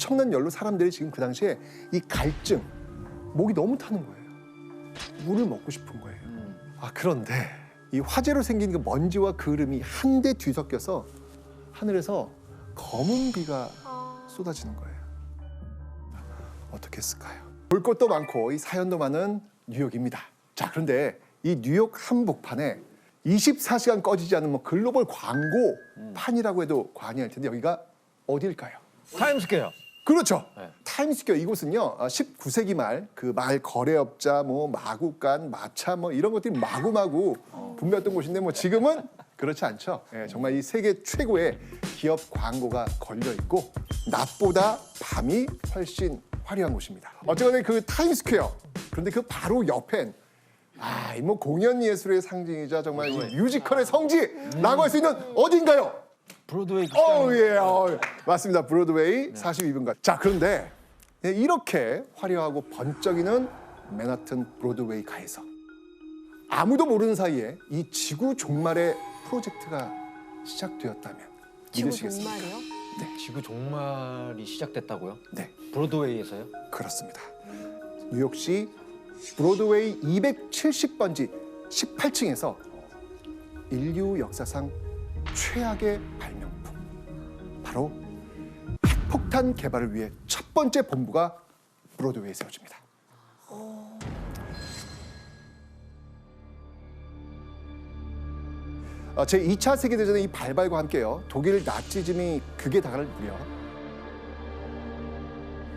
엄청난 열로 사람들이 지금 그 당시에 이 갈증, 목이 너무 타는 거예요. 물을 먹고 싶은 거예요. 그런데 이 화재로 생긴 그 먼지와 그름이 한데 뒤섞여서 하늘에서 검은 비가 쏟아지는 거예요. 어떻게 했을까요? 볼 것도 많고 이 사연도 많은 뉴욕입니다. 자, 그런데 이 뉴욕 한복판에 24시간 꺼지지 않는 뭐 글로벌 광고판이라고 해도 과언이 아닐 텐데 여기가 어딜까요? 타임스퀘어. 그렇죠. 네. 타임스퀘어 이곳은요 19세기 말 그 말 거래업자 뭐 마구간 마차 뭐 이런 것들이 마구마구 분배했던 곳인데 뭐 지금은 그렇지 않죠. 예, 정말 이 세계 최고의 기업 광고가 걸려 있고 낮보다 밤이 훨씬 화려한 곳입니다. 어쨌든 그 타임스퀘어 그런데 그 바로 옆엔 이 뭐 공연 예술의 상징이자 정말 이 뮤지컬의 성지라고 할 수 있는 어딘가요? 브로드웨이. 예, 맞습니다. 브로드웨이 42분가. 자, 그런데 이렇게 화려하고 번쩍이는 맨하튼 브로드웨이가에서 아무도 모르는 사이에 이 지구 종말의 프로젝트가 시작되었다면 지구 믿으시겠습니까? 종말이요? 지구 종말이 시작됐다고요? 네, 브로드웨이에서요? 그렇습니다. 뉴욕시 브로드웨이 270번지 18층에서 인류 역사상 최악의 발명품, 바로 핵폭탄 개발을 위해 첫 번째 본부가 브로드웨이에 세워집니다. 제2차 세계대전의 이 발발과 함께요, 독일 나치즘이 극에 달할 무렵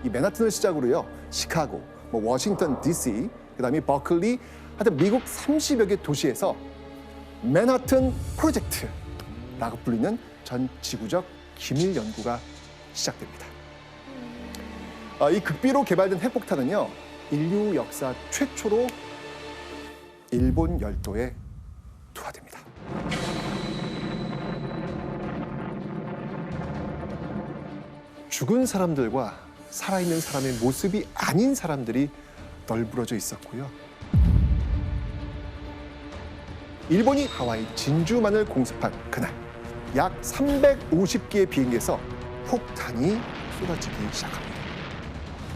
이 맨하튼을 시작으로요, 시카고, 뭐 워싱턴 DC, 그다음에 버클리, 하여튼 미국 30여 개 도시에서 맨하튼 프로젝트라고 불리는 전 지구적 기밀 연구가 시작됩니다. 이 극비로 개발된 핵폭탄은요, 인류 역사 최초로 일본 열도에 투하됩니다. 죽은 사람들과 살아있는 사람의 모습이 아닌 사람들이 널브러져 있었고요. 일본이 하와이 진주만을 공습한 그날 약 350개의 비행기에서 폭탄이 쏟아지기 시작합니다.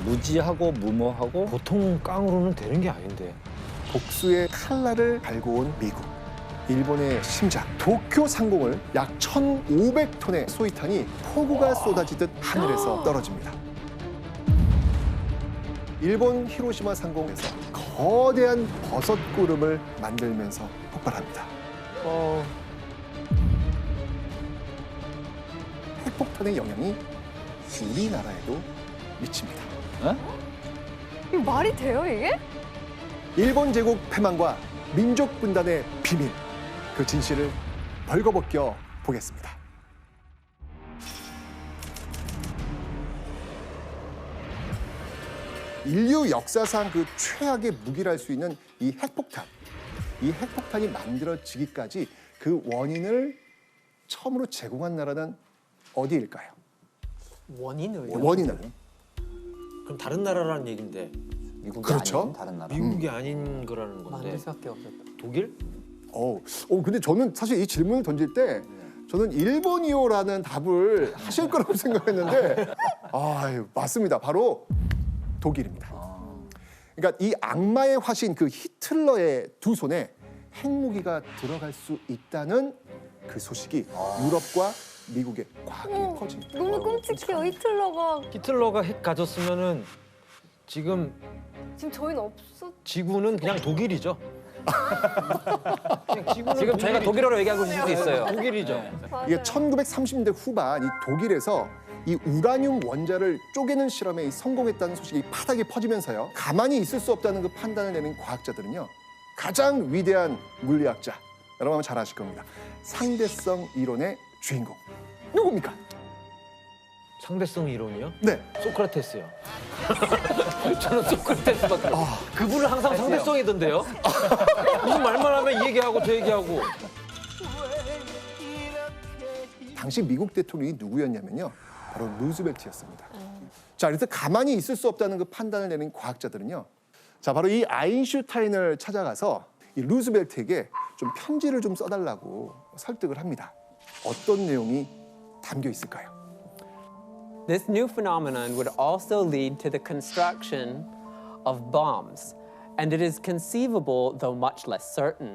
무지하고 무모하고 보통 깡으로는 되는 게 아닌데. 복수의 칼날을 갈고 온 미국. 일본의 심장 도쿄 상공을 약 1,500톤의 소위탄이 폭우가 쏟아지듯 하늘에서 떨어집니다. 일본 히로시마 상공에서 거대한 버섯 구름을 만들면서 폭발합니다. 핵폭탄의 영향이 우리나라에도 미칩니다. 이거 말이 돼요, 이게? 일본 제국 패망과 민족 분단의 비밀, 그 진실을 벌거벗겨 보겠습니다. 인류 역사상 그 최악의 무기라 할 수 있는 이 핵폭탄. 이 핵폭탄이 만들어지기까지 그 원인을 처음으로 제공한 나라는 어디일까요? 원인을요? 원인을. 그럼 다른 나라라는 얘긴데 미국이 그렇죠. 아닌 다른 나라. 미국이 아닌 거라는 건데. 만들 수밖에 없었다. 독일? 근데 저는 사실 이 질문을 던질 때 저는 일본이요라는 답을 하실 거라고 생각했는데 맞습니다. 바로 독일입니다. 그러니까 이 악마의 화신 그 히틀러의 두 손에 핵무기가 들어갈 수 있다는 그 소식이 유럽과 미국에 과하게 퍼집니다. 너무 끔찍해요, 히틀러가 핵 가졌으면은 지금 저희는 없었. 지구는 그냥 독일이죠. 그냥 지구는 지금 저희가 독일어로 얘기하고 있을 수도 있어요. 독일이죠. 이게 1930년대 후반 이 독일에서 이 우라늄 원자를 쪼개는 실험에 성공했다는 소식이 파닥에 퍼지면서요. 가만히 있을 수 없다는 그 판단을 내린 과학자들은요. 가장 위대한 물리학자, 여러분 아마 잘 아실 겁니다. 상대성 이론의 주인공. 누굽니까? 상대성 이론이요? 네. 소크라테스요. 저는 소크라테스밖에. 그분은 항상 상대성이던데요. 무슨 말만 하면 이 얘기하고 저 얘기하고. 당시 미국 대통령이 누구였냐면요. 바로 루즈벨트였습니다. 자, 그래서 가만히 있을 수 없다는 그 판단을 내린 과학자들은요. 자, 바로 이 아인슈타인을 찾아가서 이 루즈벨트에게 좀 편지를 좀 써달라고 설득을 합니다. 어떤 내용이 담겨 있을까요? This new phenomenon would also lead to the construction of bombs, and it is conceivable, though much less certain,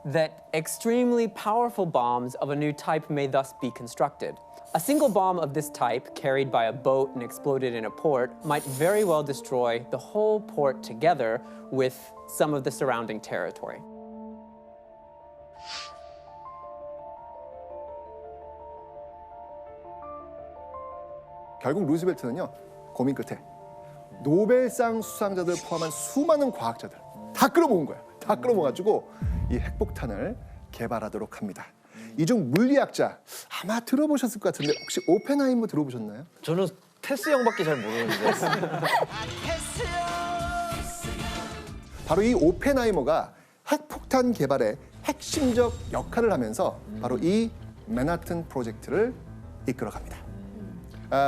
that extremely powerful bombs of a new type may thus be constructed. A single bomb of this type, carried by a boat and exploded in a port, might very well destroy the whole port together with some of the surrounding territory. 결국 루즈벨트는요, 고민 끝에 노벨상 수상자들 포함한 수많은 과학자들 다 끌어모은 거예요. 다 끌어모아가지고 이 핵폭탄을 개발하도록 합니다. 이 중 물리학자 아마 들어보셨을 것 같은데 혹시 오펜하이머 들어보셨나요? 저는 테스 형밖에 잘 모르는데. 바로 이 오펜하이머가 핵폭탄 개발에 핵심적 역할을 하면서 바로 이 맨하튼 프로젝트를 이끌어갑니다.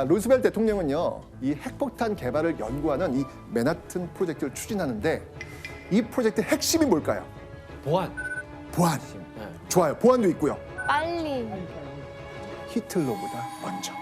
루즈벨트 대통령은요, 이 핵폭탄 개발을 연구하는 이 맨하튼 프로젝트를 추진하는데 이 프로젝트의 핵심이 뭘까요? 보안. 보안. 좋아요. 보안도 있고요. 빨리. 히틀러보다 먼저.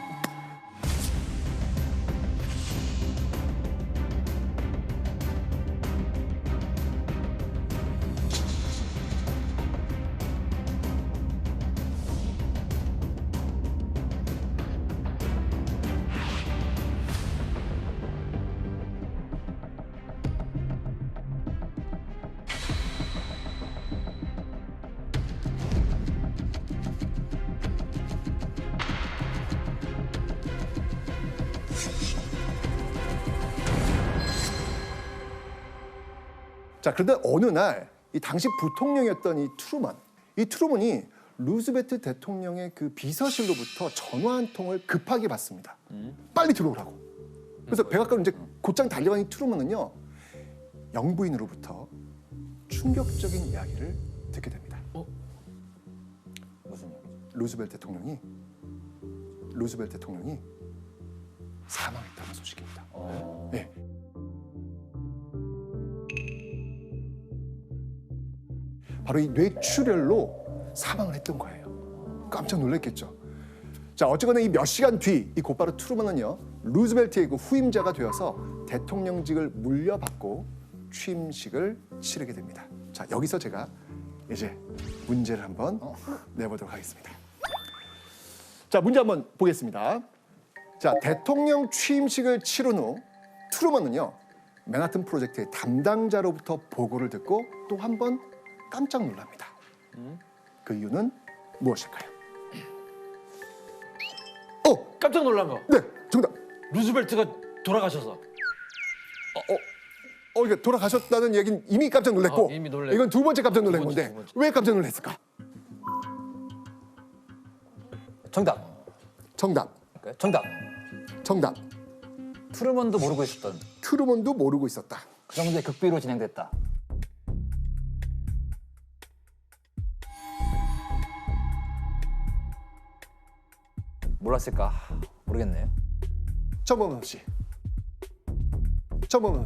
자, 그런데 어느 날 이 당시 부통령이었던 이 트루먼이 루즈벨트 대통령의 그 비서실로부터 전화 한 통을 급하게 받습니다. 빨리 들어오라고. 그래서 백악관으로 이제 곧장 달려간 이 트루먼은요, 영부인으로부터 충격적인 이야기를 듣게 됩니다. 무슨 얘기죠? 루즈벨트 대통령이 사망했다는 소식입니다. 네. 바로 이 뇌출혈로 사망을 했던 거예요. 깜짝 놀랐겠죠. 자, 어쨌거나 이 몇 시간 뒤 이 곧바로 트루먼은요, 루즈벨트의 그 후임자가 되어서 대통령직을 물려받고 취임식을 치르게 됩니다. 자, 여기서 제가 이제 문제를 한번 내보도록 하겠습니다. 자, 문제 한번 보겠습니다. 자, 대통령 취임식을 치른 후 트루먼은요, 맨하튼 프로젝트의 담당자로부터 보고를 듣고 또 한 번 깜짝 놀랍니다. 그 이유는 무엇일까요? 깜짝 놀란 거. 네, 정답. 루즈벨트가 돌아가셔서. 이게 돌아가셨다는 얘기는 이미 깜짝 놀랐고, 이미 놀랬고. 이건 두 번째 깜짝 놀란 두 번째, 건데 두 번째. 왜 깜짝 놀랐을까? 정답. 정답. 정답. 정답. 트루먼도 모르고 있었던 트루먼도 모르고 있었다. 그 정도의 극비로 진행됐다. 몰랐을까? 모르겠네요. 정범선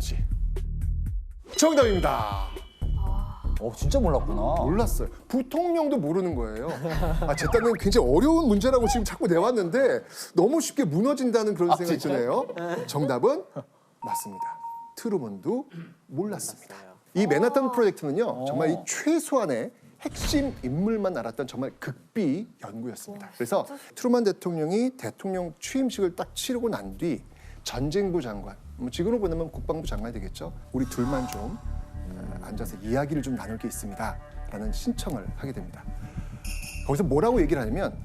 씨. 정답입니다. 진짜 몰랐구나. 몰랐어요. 부통령도 모르는 거예요. 제 딴에는 굉장히 어려운 문제라고 지금 자꾸 내왔는데 너무 쉽게 무너진다는 그런 생각이 드네요. 정답은 맞습니다. 트루먼도 몰랐습니다. 이 맨하탄 프로젝트는요, 정말 이 최소한의 핵심 인물만 알았던 정말 극비 연구였습니다. 그래서 트루먼 대통령이 대통령 취임식을 딱 치르고 난 뒤 전쟁부 장관, 지금으로 보내면 국방부 장관이 되겠죠. 우리 둘만 좀 앉아서 이야기를 좀 나눌 게 있습니다라는 신청을 하게 됩니다. 거기서 뭐라고 얘기를 하냐면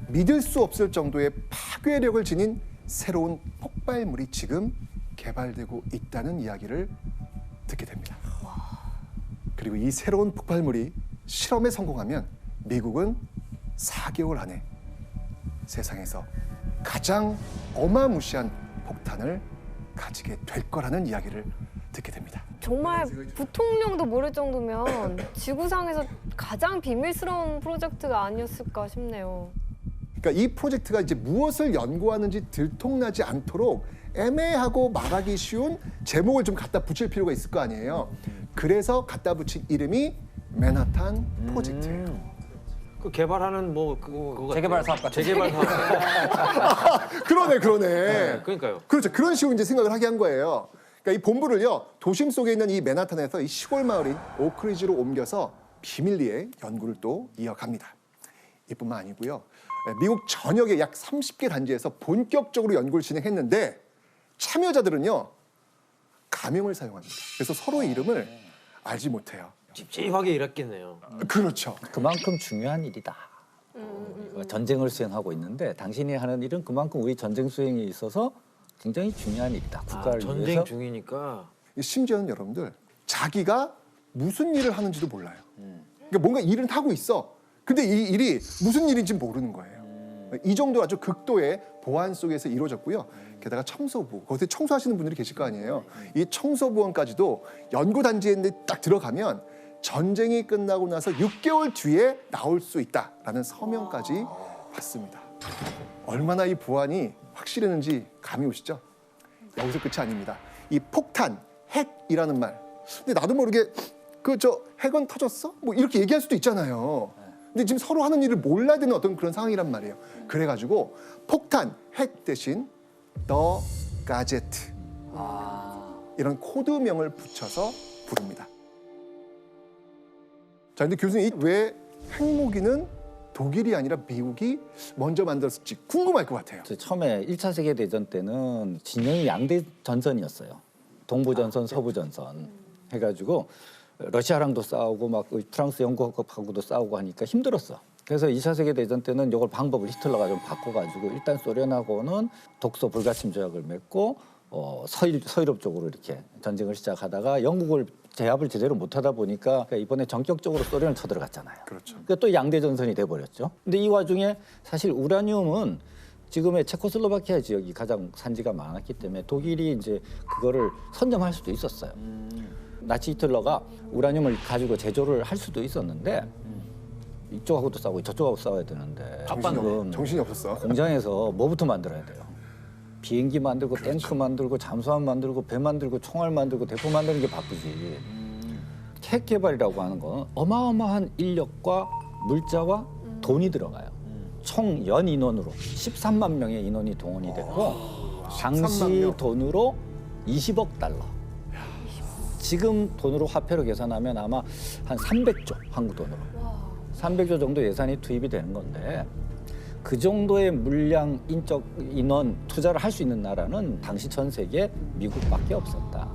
믿을 수 없을 정도의 파괴력을 지닌 새로운 폭발물이 지금 개발되고 있다는 이야기를 듣게 됩니다. 그리고 이 새로운 폭발물이 실험에 성공하면 미국은 4개월 안에 세상에서 가장 어마무시한 폭탄을 가지게 될 거라는 이야기를 듣게 됩니다. 정말 부통령도 모를 정도면 지구상에서 가장 비밀스러운 프로젝트가 아니었을까 싶네요. 그러니까 이 프로젝트가 이제 무엇을 연구하는지 들통나지 않도록 애매하고 말하기 쉬운 제목을 좀 갖다 붙일 필요가 있을 거 아니에요. 그래서 갖다 붙인 이름이 맨하탄 프로젝트예요. 그 개발하는 뭐 그거 재개발 사업 같은 재개발 사업. 그러네. 그러니까요. 그렇죠. 그런 식으로 이제 생각을 하게 한 거예요. 그러니까 이 본부를요, 도심 속에 있는 이 맨하탄에서 이 시골 마을인 오크리지로 옮겨서 비밀리에 연구를 또 이어갑니다. 이뿐만 아니고요. 미국 전역의 약 30개 단지에서 본격적으로 연구를 진행했는데 참여자들은요, 가명을 사용합니다. 그래서 서로의 이름을 알지 못해요. 찝찝하게 일했겠네요. 그렇죠. 그만큼 중요한 일이다. 전쟁을 수행하고 있는데 당신이 하는 일은 그만큼 우리 전쟁 수행에 있어서 굉장히 중요한 일이다. 국가를 전쟁 위해서. 중이니까. 심지어는 여러분들 자기가 무슨 일을 하는지도 몰라요. 그러니까 뭔가 일은 하고 있어. 근데 이 일이 무슨 일인지 모르는 거예요. 이 정도 아주 극도의 보안 속에서 이루어졌고요. 게다가 청소부, 거기서 청소하시는 분들이 계실 거 아니에요. 이 청소부원까지도 연구단지에 딱 들어가면 전쟁이 끝나고 나서 6개월 뒤에 나올 수 있다라는 서명까지 받습니다. 얼마나 이 보안이 확실했는지 감이 오시죠? 여기서 끝이 아닙니다. 이 폭탄, 핵이라는 말. 근데 나도 모르게 핵은 터졌어? 뭐 이렇게 얘기할 수도 있잖아요. 근데 지금 서로 하는 일을 몰라야 되는 어떤 그런 상황이란 말이에요. 그래가지고 폭탄, 핵 대신 The Gadget 이런 코드명을 붙여서 부릅니다. 자, 근데 교수님 왜 핵무기는 독일이 아니라 미국이 먼저 만들었을지 궁금할 것 같아요. 처음에 1차 세계대전 때는 진영이 양대 전선이었어요. 동부전선, 서부전선 해가지고 러시아랑도 싸우고 막 프랑스, 영국하고도 싸우고 하니까 힘들었어. 그래서 2차 세계대전 때는 이걸 방법을 히틀러가 좀 바꿔가지고 일단 소련하고는 독소 불가침 조약을 맺고 서유럽 쪽으로 이렇게 전쟁을 시작하다가 영국을 제압을 제대로 못하다 보니까 이번에 전격적으로 소련을 쳐들어갔잖아요. 그렇죠. 그러니까 또 양대 전선이 돼버렸죠. 근데 이 와중에 사실 우라늄은 지금의 체코슬로바키아 지역이 가장 산지가 많았기 때문에 독일이 이제 그거를 선점할 수도 있었어요. 나치 히틀러가 우라늄을 가지고 제조를 할 수도 있었는데 이쪽하고도 싸우고 저쪽하고 싸워야 되는데 지금 정신이 없었어. 공장에서 뭐부터 만들어야 돼요? 비행기 만들고 탱크 만들고 잠수함 만들고 배 만들고 총알 만들고 대포 만드는 게 바쁘지. 핵 개발이라고 하는 건 어마어마한 인력과 물자와 돈이 들어가요. 총 연 인원으로 13만 명의 인원이 동원이 됐고 13만 당시 명. 돈으로 20억 달러. 지금 돈으로 화폐로 계산하면 아마 한 300조 한국 돈으로. 300조 정도 예산이 투입이 되는 건데 그 정도의 물량, 인적 인원 투자를 할 수 있는 나라는 당시 전 세계 미국밖에 없었다.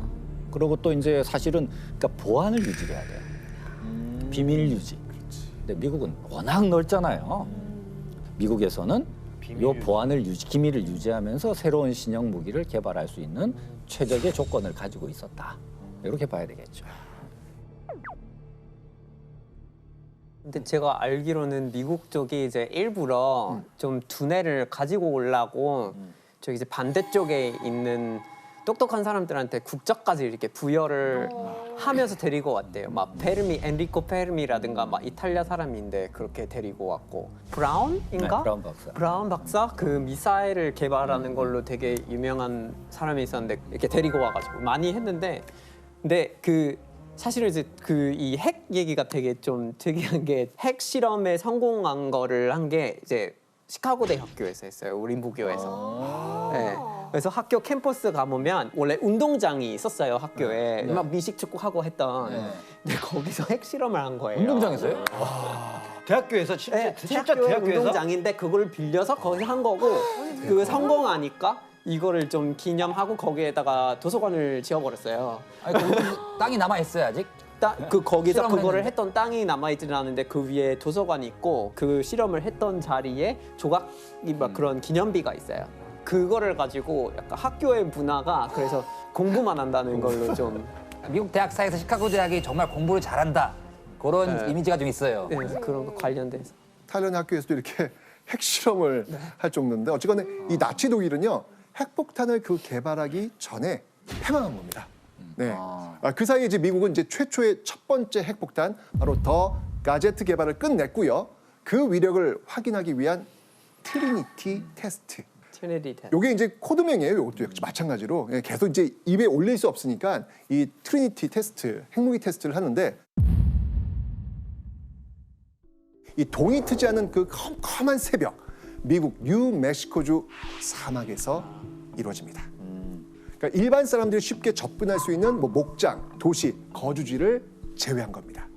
그리고 또 이제 사실은 그러니까 보안을 유지해야 돼요. 비밀 유지. 근데 미국은 워낙 넓잖아요. 미국에서는 요 보안을 기밀을 유지하면서 새로운 신형 무기를 개발할 수 있는 최적의 조건을 가지고 있었다. 이렇게 봐야 되겠죠. 근데 제가 알기로는 미국 쪽이 이제 일부러 좀 두뇌를 가지고 오려고 저기 이제 반대쪽에 있는 똑똑한 사람들한테 국적까지 이렇게 부여를 하면서 데리고 왔대요. 막 엔리코 페르미라든가 막 이탈리아 사람인데 그렇게 데리고 왔고 브라운인가? 네, 브라운 박사. 브라운 박사 그 미사일을 개발하는 걸로 되게 유명한 사람이 있었는데 이렇게 데리고 와가지고 많이 했는데 근데 사실은 이제 이 핵 얘기가 되게 좀 특이한 게 핵 실험에 성공한 거를 한 게 이제 시카고대 학교에서 했어요. 우리 무교에서. 네. 그래서 학교 캠퍼스 가보면 원래 운동장이 있었어요. 학교에 막 미식축구 하고 했던. 근데 거기서 핵 실험을 한 거예요. 운동장에서요? 대학교에서 진짜 네, 진짜 학교 대학교에서 운동장인데 그걸 빌려서 거기서 한 거고 그 성공하니까 이거를 좀 기념하고 거기에다가 도서관을 지어버렸어요. 아니, 땅이 남아 있어요 아직? 거기서 실험을 그거를 했는데? 했던 땅이 남아있지는 않은데 그 위에 도서관이 있고 그 실험을 했던 자리에 조각이 막 그런 기념비가 있어요. 그거를 가지고 약간 학교의 문화가 그래서 공부만 한다는 걸로 좀 미국 대학 사이에서 시카고 대학이 정말 공부를 잘한다. 그런 네. 이미지가 좀 있어요. 네, 그런 거 관련돼서. 타일랜드 학교에서도 이렇게 핵실험을 할 정도인데 어쨌거나 이 나치 독일은요 핵폭탄을 개발하기 전에 폐망한 겁니다. 네. 그 사이에 이제 미국은 이제 최초의 첫 번째 핵폭탄 바로 더 가제트 개발을 끝냈고요. 그 위력을 확인하기 위한 트리니티 테스트. 요게 이제 코드명이에요. 이것도 역시 마찬가지로 계속 이제 입에 올릴 수 없으니까 이 트리니티 테스트, 핵무기 테스트를 하는데 이 동이 트지 않은 그 컴컴한 새벽, 미국 뉴멕시코주 사막에서 이루어집니다. 그러니까 일반 사람들이 쉽게 접근할 수 있는 뭐 목장, 도시, 거주지를 제외한 겁니다.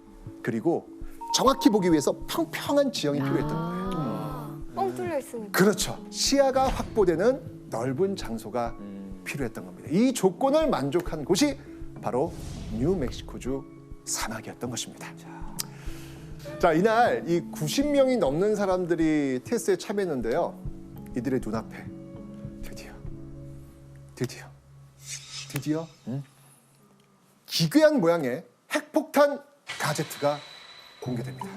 그리고 정확히 보기 위해서 평평한 지형이 필요했던 거예요. 뻥 뚫려 있으니까. 그렇죠. 시야가 확보되는 넓은 장소가 필요했던 겁니다. 이 조건을 만족한 곳이 바로 뉴멕시코주 사막이었던 것입니다. 자, 이날 이 90명이 넘는 사람들이 테스트에 참여했는데요. 이들의 눈앞에 드디어 기괴한 모양의 핵폭탄 가제트가 공개됩니다.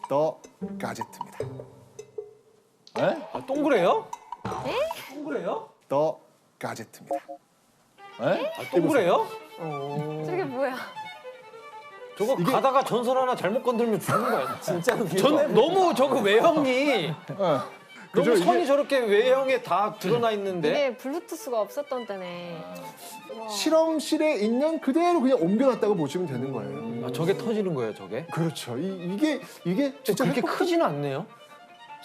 더 가제트입니다. 아, 동그래요? 동그래요? 더 가제트입니다. 아, 동그래요? 저게 뭐야? 저거 가다가 전설 하나 잘못 건들면 죽는 거 아니야? 진짜로 전 너무 저거 외형이 그죠, 너무 이게- 선이 저렇게 외형에 다 드러나 있는데 이게 블루투스가 없었던 때네. 실험실에 있는 그대로 그냥 옮겨놨다고 보시면 되는 거예요. 아, 저게 터지는 거예요, 저게? 그렇죠. 이게 진짜 그렇게 핵폭탄- 크지는 않네요.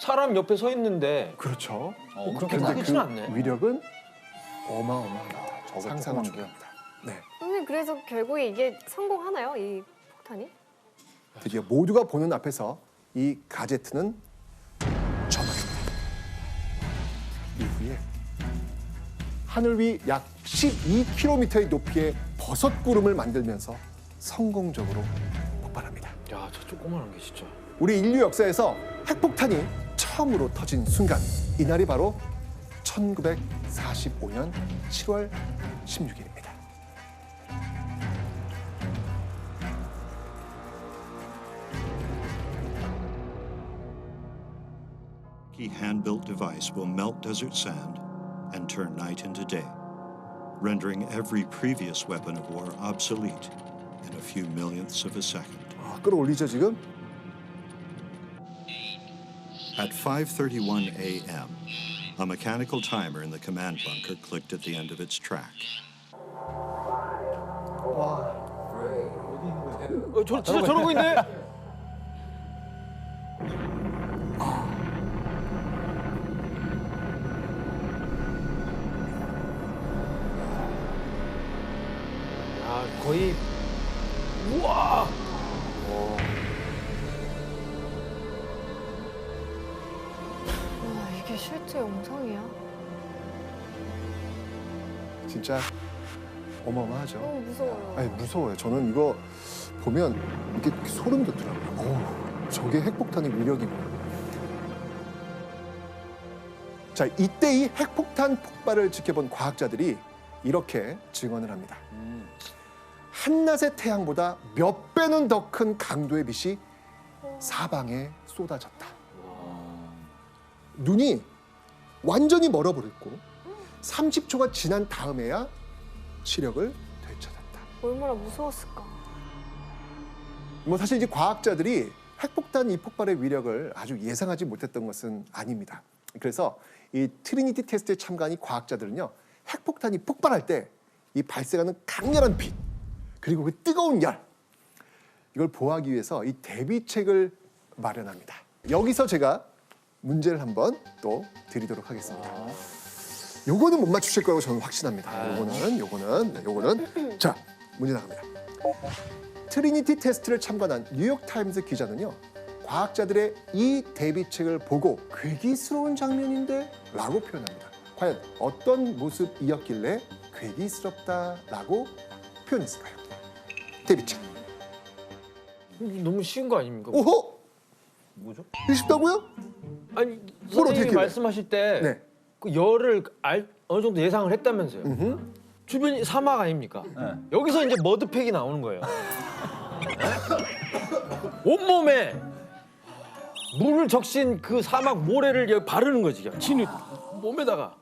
사람 옆에 서 있는데 그렇죠. 그렇게 근데 크지는 않네. 위력은 어마어마합니다. 저거 상상을 조그만 초월합니다. 네. 선생님 그래서 결국에 이게 성공하나요? 이 폭탄이? 드디어 모두가 보는 앞에서 이 가제트는 점화됩니다. 이후에 하늘 위 약 12km의 높이의 버섯 구름을 만들면서 성공적으로 폭발합니다. 야, 저 조그만한 게 진짜. 우리 인류 역사에서 핵폭탄이 처음으로 터진 순간, 이날이 바로 1945년 7월 16일입니다. A hand-built device will melt desert sand and turn night into day, rendering every previous weapon of war obsolete in a few millionths of a second. 끌어올리죠 지금? At 5:31 a.m., a mechanical timer in the command bunker clicked at the end of its track. 진짜 저러고 있네. 야, 거의 우와. 와, 이게 실제 영상이야? 진짜 어마어마하죠. 너무 무서워요. 아니 무서워요. 저는 이거 보면 이렇게 소름이 돋더라고요. 어우, 저게 핵폭탄의 위력이구나. 자, 이때 이 핵폭탄 폭발을 지켜본 과학자들이 이렇게 증언을 합니다. 한낮의 태양보다 몇 배는 더 큰 강도의 빛이 사방에 쏟아졌다. 눈이 완전히 멀어버렸고 30초가 지난 다음에야 시력을 되찾았다. 얼마나 무서웠을까? 뭐 사실 이제 과학자들이 핵폭탄 이 폭발의 위력을 아주 예상하지 못했던 것은 아닙니다. 그래서 이 트리니티 테스트에 참가한 이 과학자들은요, 핵폭탄이 폭발할 때 이 발생하는 강렬한 빛 그리고 그 뜨거운 열, 이걸 보호하기 위해서 이 대비책을 마련합니다. 여기서 제가 문제를 한번 또 드리도록 하겠습니다. 요거는 못 맞추실 거라고 저는 확신합니다. 요거는 자, 문제 나갑니다. 트리니티 테스트를 참관한 뉴욕타임스 기자는요, 과학자들의 이 대비책을 보고 괴기스러운 장면인데 라고 표현합니다. 과연 어떤 모습이었길래 괴기스럽다라고 표현했을까요? 대비책. 너무 쉬운 거 아닙니까? 오호! 뭐죠? 쉽다고요? 아니, 어떻게 선생님이 해요? 말씀하실 때 네. 그 열을 어느 정도 예상을 했다면서요. 주변이 사막 아닙니까? 여기서 이제 머드팩이 나오는 거예요. 온몸에 물을 적신 그 사막 모래를 여기 바르는 거지. 진이 몸에다가.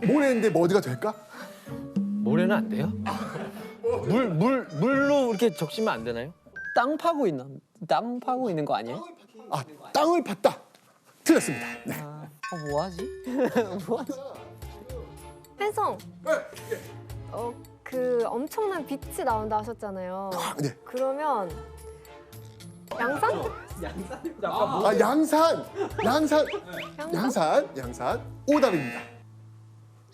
모래인데 머드가 될까? 모래는 안 돼요? 물로 이렇게 적시면 안 되나요? 땅 파고 있는 거 아니에요? 아, 땅을 팠다. 틀렸습니다. 네. 뭐하지? 뭐하지? 혜성. 그 엄청난 빛이 나온다 하셨잖아요. 네. 그러면 양산? 아, 양산. 오답입니다.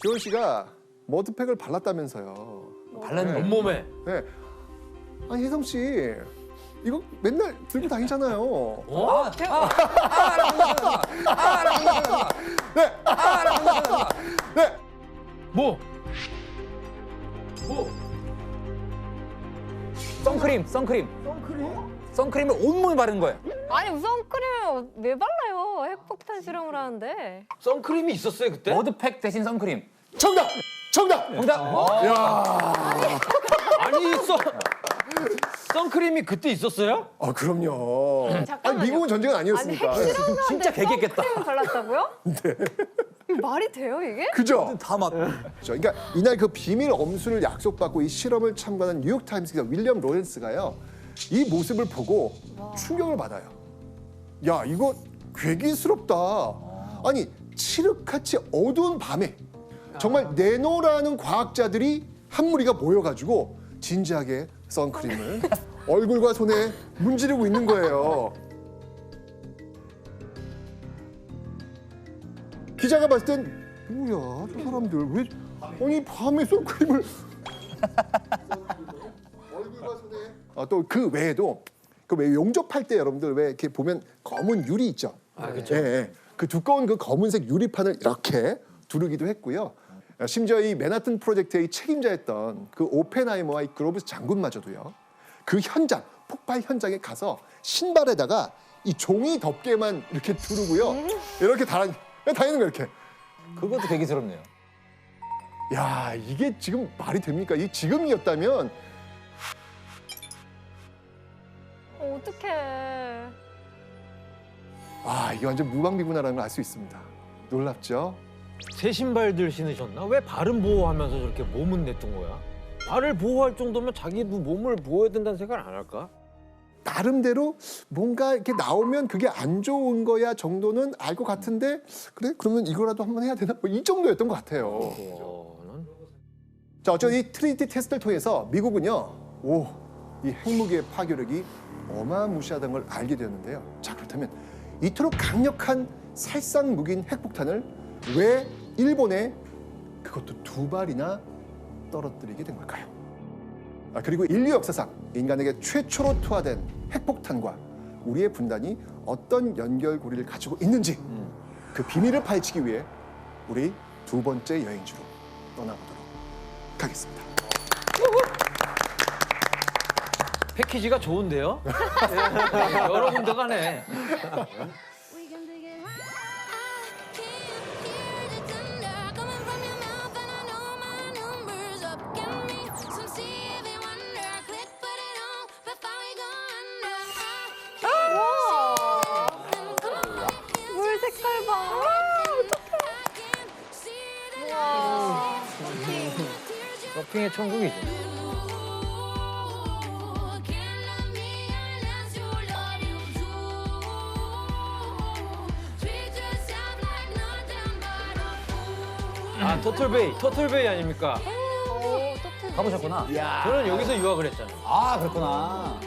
지원 씨가 머드팩을 발랐다면서요. 발랐네. 온몸에. 네. 아니 혜성 씨 이거 맨날 들고 다니잖아요. 어? 네. 네. 뭐? 선크림을 온몸에 바른 거예요. 아니 우선 크림을 왜 발라요? 핵폭탄 실험을 하는데. 선크림이 있었어요 그때? 머드팩 대신 선크림. 정답. 아니 선크림이 그때 있었어요? 아 그럼요. 아니 잠깐만요. 미국은 전쟁은 아니었으니까. 아니 핵 실험을 진짜 하는데 개겠겠다. 선크림을 발랐다고요? 네. 말이 돼요 이게? 그죠? 다 맞. 그러니까 이날 그 비밀 엄수를 약속받고 이 실험을 참관한 뉴욕 타임스 기자 윌리엄 로렌스가요. 이 모습을 보고 충격을 받아요. 야 이거 괴기스럽다. 아니 칠흑같이 어두운 밤에 정말 네노라는 과학자들이 한 무리가 모여가지고 진지하게 선크림을 얼굴과 손에 문지르고 있는 거예요. 기자가 봤을 땐 뭐야 저 사람들 왜 아니 밤에 선크림을 얼굴과 손에 또 그 외에도 그 왜 용접할 때 여러분들 왜 이렇게 보면 검은 유리 있죠. 아 그렇죠. 예. 그 두꺼운 그 검은색 유리판을 이렇게 두르기도 했고요. 심지어 이 맨하튼 프로젝트의 책임자였던 그 오펜하이머와 이 그로브스 장군마저도요. 그 현장, 폭발 현장에 가서 신발에다가 이 종이 덮개만 이렇게 두르고요. 이렇게 다니는 거예요, 이렇게. 그것도 괴기스럽네요. 야, 이게 지금 말이 됩니까? 이 지금이었다면 어떡해. 와, 이게 완전 무방비구나라는 걸 알 수 있습니다. 놀랍죠? 새 신발들 신으셨나? 왜 발은 보호하면서 저렇게 몸은 내둔 거야? 발을 보호할 정도면 자기 몸을 보호해야 된다는 생각을 안 할까? 나름대로 뭔가 이렇게 나오면 그게 안 좋은 거야 정도는 알 것 같은데 그래? 그러면 이거라도 한번 해야 되나? 뭐 이 정도였던 것 같아요. 그거는 자, 어쨌든 이 트리니티 테스트를 통해서 미국은요, 이 핵무기의 파괴력이 어마무시하다는 걸 알게 되었는데요. 자, 그렇다면 이토록 강력한 살상 무기인 핵폭탄을 왜 일본에 그것도 2발이나 떨어뜨리게 된 걸까요? 그리고 인류 역사상 인간에게 최초로 투하된 핵폭탄과 우리의 분단이 어떤 연결고리를 가지고 있는지 그 비밀을 파헤치기 위해 우리 두 번째 여행지로 떠나보도록 하겠습니다. 패키지가 좋은데요? 여러 군데 가네. We can dig it right. I can hear the thunder coming from your mouth, and I know my number's up. Give me some Stevie Wonder, click, put it on before we go under. 물 색깔 봐. 우와. 서핑의 천국이죠. Can't love me unless you love you too. Treat yourself like nothing but a fool. 아 터틀베이 아닙니까? 가보셨구나. 저는 여기서 유학을 했잖아요. 아 그렇구나.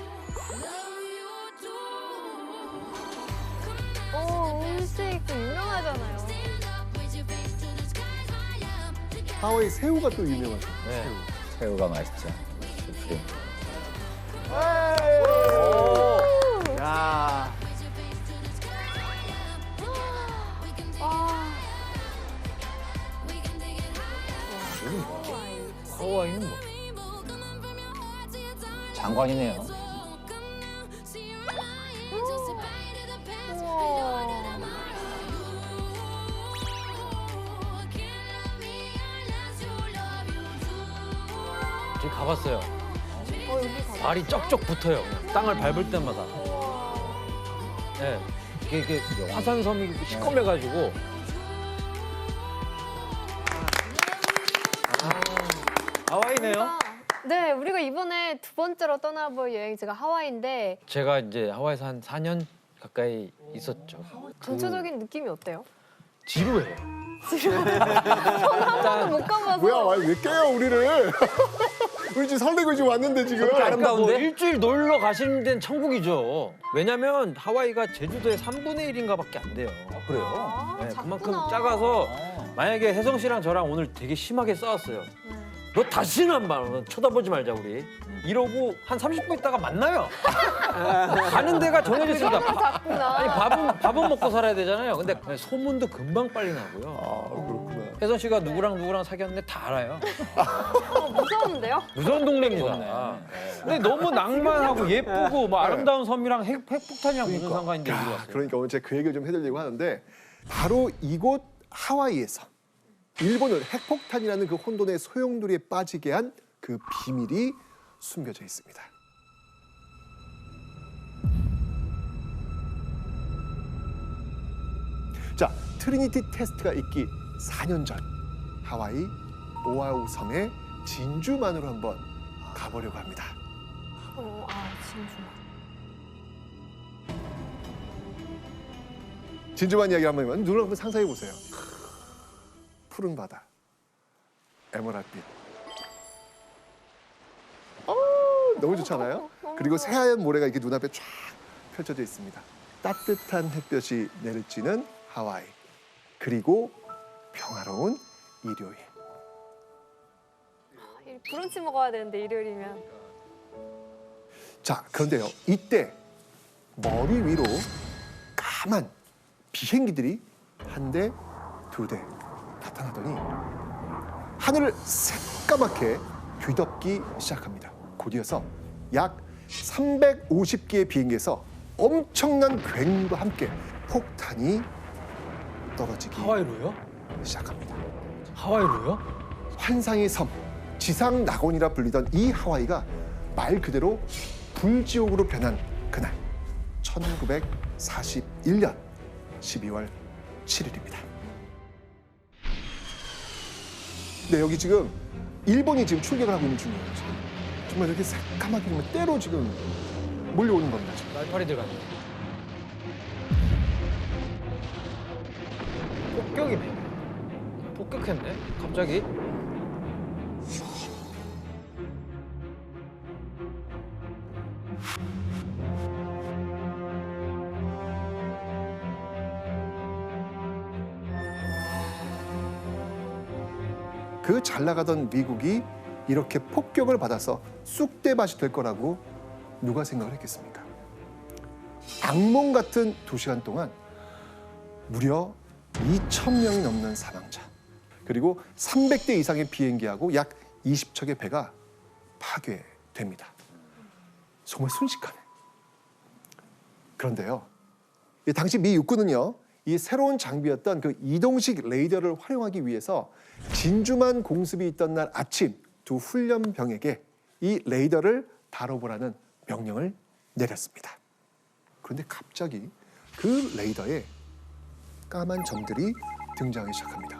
음식 또 유명하잖아요. 하와이 새우가 또 유명하죠. 네. 새우가 맛있죠. 슈프림. 야, 하와이는 뭐? 장관이네요. 저기 가봤어요. 여기 가. 발이 쩍쩍 붙어요. 땅을 밟을 때마다. 네. 이게 화산섬이 시커매가지고. 하와이네요. 네, 우리가 이번에 두 번째로 떠나볼 여행지가 하와이인데 제가 이제 하와이에서 한 4년 가까이 있었죠. 전체적인 느낌이 어때요? 지루해요. 한 번도 못 가봐서. 뭐야, 왜 깨요 우리를? 우리 지금 설레고 지금 왔는데 지금. 그러니까 뭐 일주일 놀러 가시는 데는 천국이죠. 왜냐면 하와이가 제주도의 3분의 1인가밖에 안 돼요. 그래요? 아, 네, 작구나. 그만큼 작아서 만약에 혜성 씨랑 저랑 오늘 되게 심하게 싸웠어요. 네. 너 다시는 한 번 쳐다보지 말자 우리. 이러고 한 30분 있다가 만나요. 가는 데가 정해져 있습니다. 작구나. 아니 밥은 먹고 살아야 되잖아요. 근데 소문도 금방 빨리 나고요. 아, 그렇구나. 혜성 씨가 누구랑 사귀었는데 다 알아요. 무서운데요? 무서운 동네입니다. 근데 너무 낭만하고 예쁘고 뭐 아름다운 섬이랑 핵폭탄이랑 무슨 상관인데 이리 왔어요. 그러니까 오늘 제가 그 얘기를 좀 해드리려고 하는데 바로 이곳 하와이에서 일본은 핵폭탄이라는 그 혼돈의 소용돌이에 빠지게 한 그 비밀이 숨겨져 있습니다. 자, 트리니티 테스트가 있기 4년 전 하와이 오아후 섬의 진주만으로 한번 가보려고 합니다. 진주만. 진주만 이야기 한번 해보면 눈을 한번 상상해 보세요. 푸른 바다, 에메랄드빛. 너무 좋잖아요. 그리고 새하얀 모래가 이렇게 눈앞에 쫙 펼쳐져 있습니다. 따뜻한 햇볕이 내리쬐는 하와이. 그리고 평화로운 일요일. 브런치 먹어야 되는데 일요일이면. 자, 그런데요. 이때 머리 위로 까만 비행기들이 한 대, 두 대 나타나더니 하늘을 새까맣게 뒤덮기 시작합니다. 곧이어서 약 350개의 비행기에서 엄청난 굉과 함께 폭탄이 떨어지기 하와이로요? 시작합니다. 하와이로요? 환상의 섬, 지상 낙원이라 불리던 이 하와이가 말 그대로 불지옥으로 변한 그날 1941년 12월 7일입니다. 네, 여기 지금 일본이 지금 출격을 하고 있는 중이에요. 지금. 정말 이렇게 새까맣게 정말 때로 지금 몰려오는 겁니다. 지금. 날파리들 같네. 폭격이네. 폭격했네. 갑자기. 그 잘 나가던 미국이 이렇게 폭격을 받아서 쑥대밭이 될 거라고 누가 생각을 했겠습니까? 악몽 같은 2시간 동안 무려 2,000명이 넘는 사망자, 그리고 300대 이상의 비행기하고 약 20척의 배가 파괴됩니다. 정말 순식간에. 그런데요, 당시 미 육군은요, 이 새로운 장비였던 그 이동식 레이더를 활용하기 위해서 진주만 공습이 있던 날 아침 두 훈련병에게 이 레이더를 다뤄보라는 명령을 내렸습니다. 그런데 갑자기 그 레이더에 까만 점들이 등장하기 시작합니다.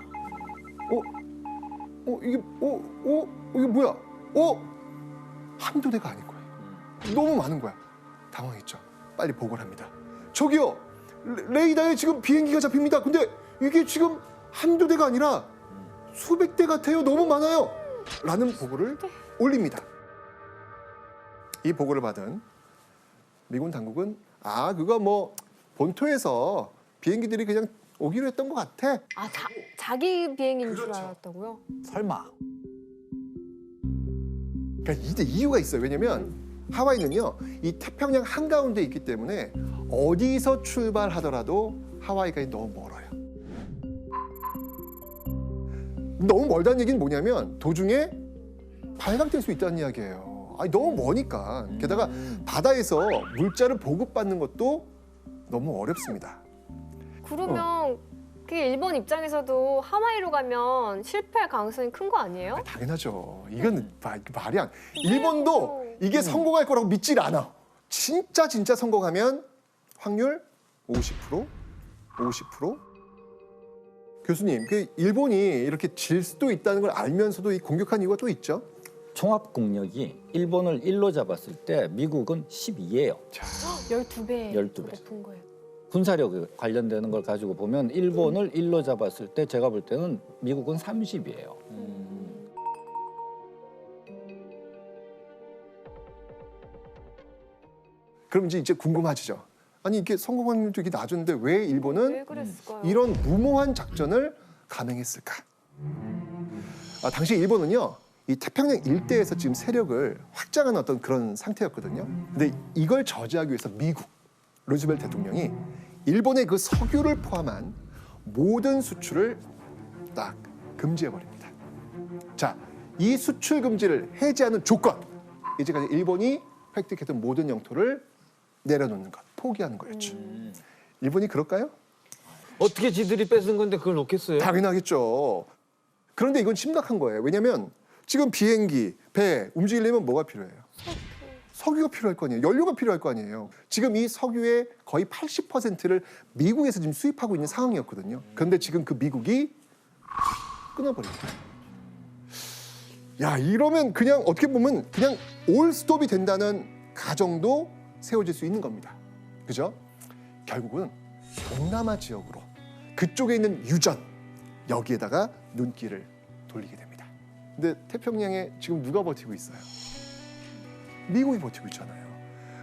이게 뭐야? 한두 대가 아닌 거예요. 너무 많은 거야. 당황했죠. 빨리 보고를 합니다. 저기요, 레이더에 지금 비행기가 잡힙니다. 근데 이게 지금 한두 대가 아니라 수백 대 같아요. 너무 많아요. 라는 보고를 올립니다. 이 보고를 받은 미군 당국은 그거 뭐 본토에서 비행기들이 그냥 오기로 했던 것 같아. 자기 비행기인 줄 그렇죠. 알았다고요? 설마. 그러니까 이제 이유가 있어요. 왜냐면 하와이는요, 이 태평양 한가운데 있기 때문에 어디서 출발하더라도 하와이가 너무 멀어요. 너무 멀다는 얘기는 뭐냐면 도중에 발각될 수 있다는 이야기예요. 너무 머니까. 게다가 바다에서 물자를 보급받는 것도 너무 어렵습니다. 그러면 그게 일본 입장에서도 하와이로 가면 실패할 가능성이 큰 거 아니에요? 당연하죠. 이건 말이 안. 일본도 이게 성공할 거라고 믿질 않아. 진짜 성공하면 확률 50%, 50%. 교수님, 그 일본이 이렇게 질 수도 있다는 걸 알면서도 이 공격한 이유가 또 있죠? 종합 국력이 일본을 1로 잡았을 때 미국은 12예요. 12배 12배. 높은 거예요. 군사력 관련되는 걸 가지고 보면 일본을 1로 잡았을 때 제가 볼 때는 미국은 30이에요. 그럼 이제 궁금하시죠? 아니 이게 성공 확률도 이게 낮은데 왜 일본은 왜 그랬을까요? 이런 무모한 작전을 감행했을까? 당시 일본은요, 이 태평양 일대에서 지금 세력을 확장한 어떤 그런 상태였거든요. 근데 이걸 저지하기 위해서 미국 루즈벨트 대통령이 일본의 그 석유를 포함한 모든 수출을 딱 금지해 버립니다. 자, 이 수출 금지를 해제하는 조건, 이제까지 일본이 획득했던 모든 영토를 내려놓는 것, 포기하는 거였죠. 일본이 그럴까요? 어떻게 지들이 뺏은 건데 그걸 놓겠어요? 당연하겠죠. 그런데 이건 심각한 거예요. 왜냐하면 지금 비행기, 배 움직이려면 뭐가 필요해요? 석유가 필요할 거 아니에요. 연료가 필요할 거 아니에요. 지금 이 석유의 거의 80%를 미국에서 지금 수입하고 있는 상황이었거든요. 그런데 지금 그 미국이 끊어버린 거예요. 야, 이러면 그냥 어떻게 보면 그냥 올스톱이 된다는 가정도 세워질 수 있는 겁니다. 그죠? 결국은 동남아 지역으로 그쪽에 있는 유전, 여기에다가 눈길을 돌리게 됩니다. 근데 태평양에 지금 누가 버티고 있어요? 미국이 버티고 있잖아요.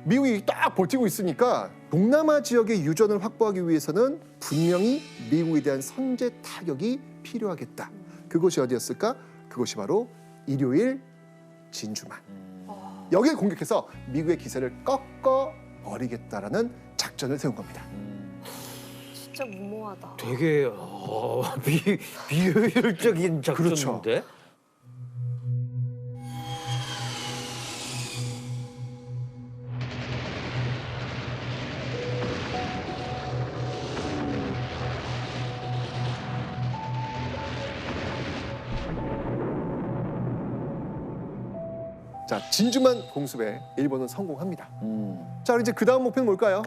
미국이 딱 버티고 있으니까 동남아 지역의 유전을 확보하기 위해서는 분명히 미국에 대한 선제 타격이 필요하겠다. 그것이 어디였을까? 그것이 바로 일요일 진주만. 여기를 공격해서 미국의 기세를 꺾어 버리겠다라는 작전을 세운 겁니다. 진짜 무모하다. 되게 비효율적인 그렇죠. 작전인데? 자, 진주만 공습에 일본은 성공합니다. 자, 이제 그 다음 목표는 뭘까요?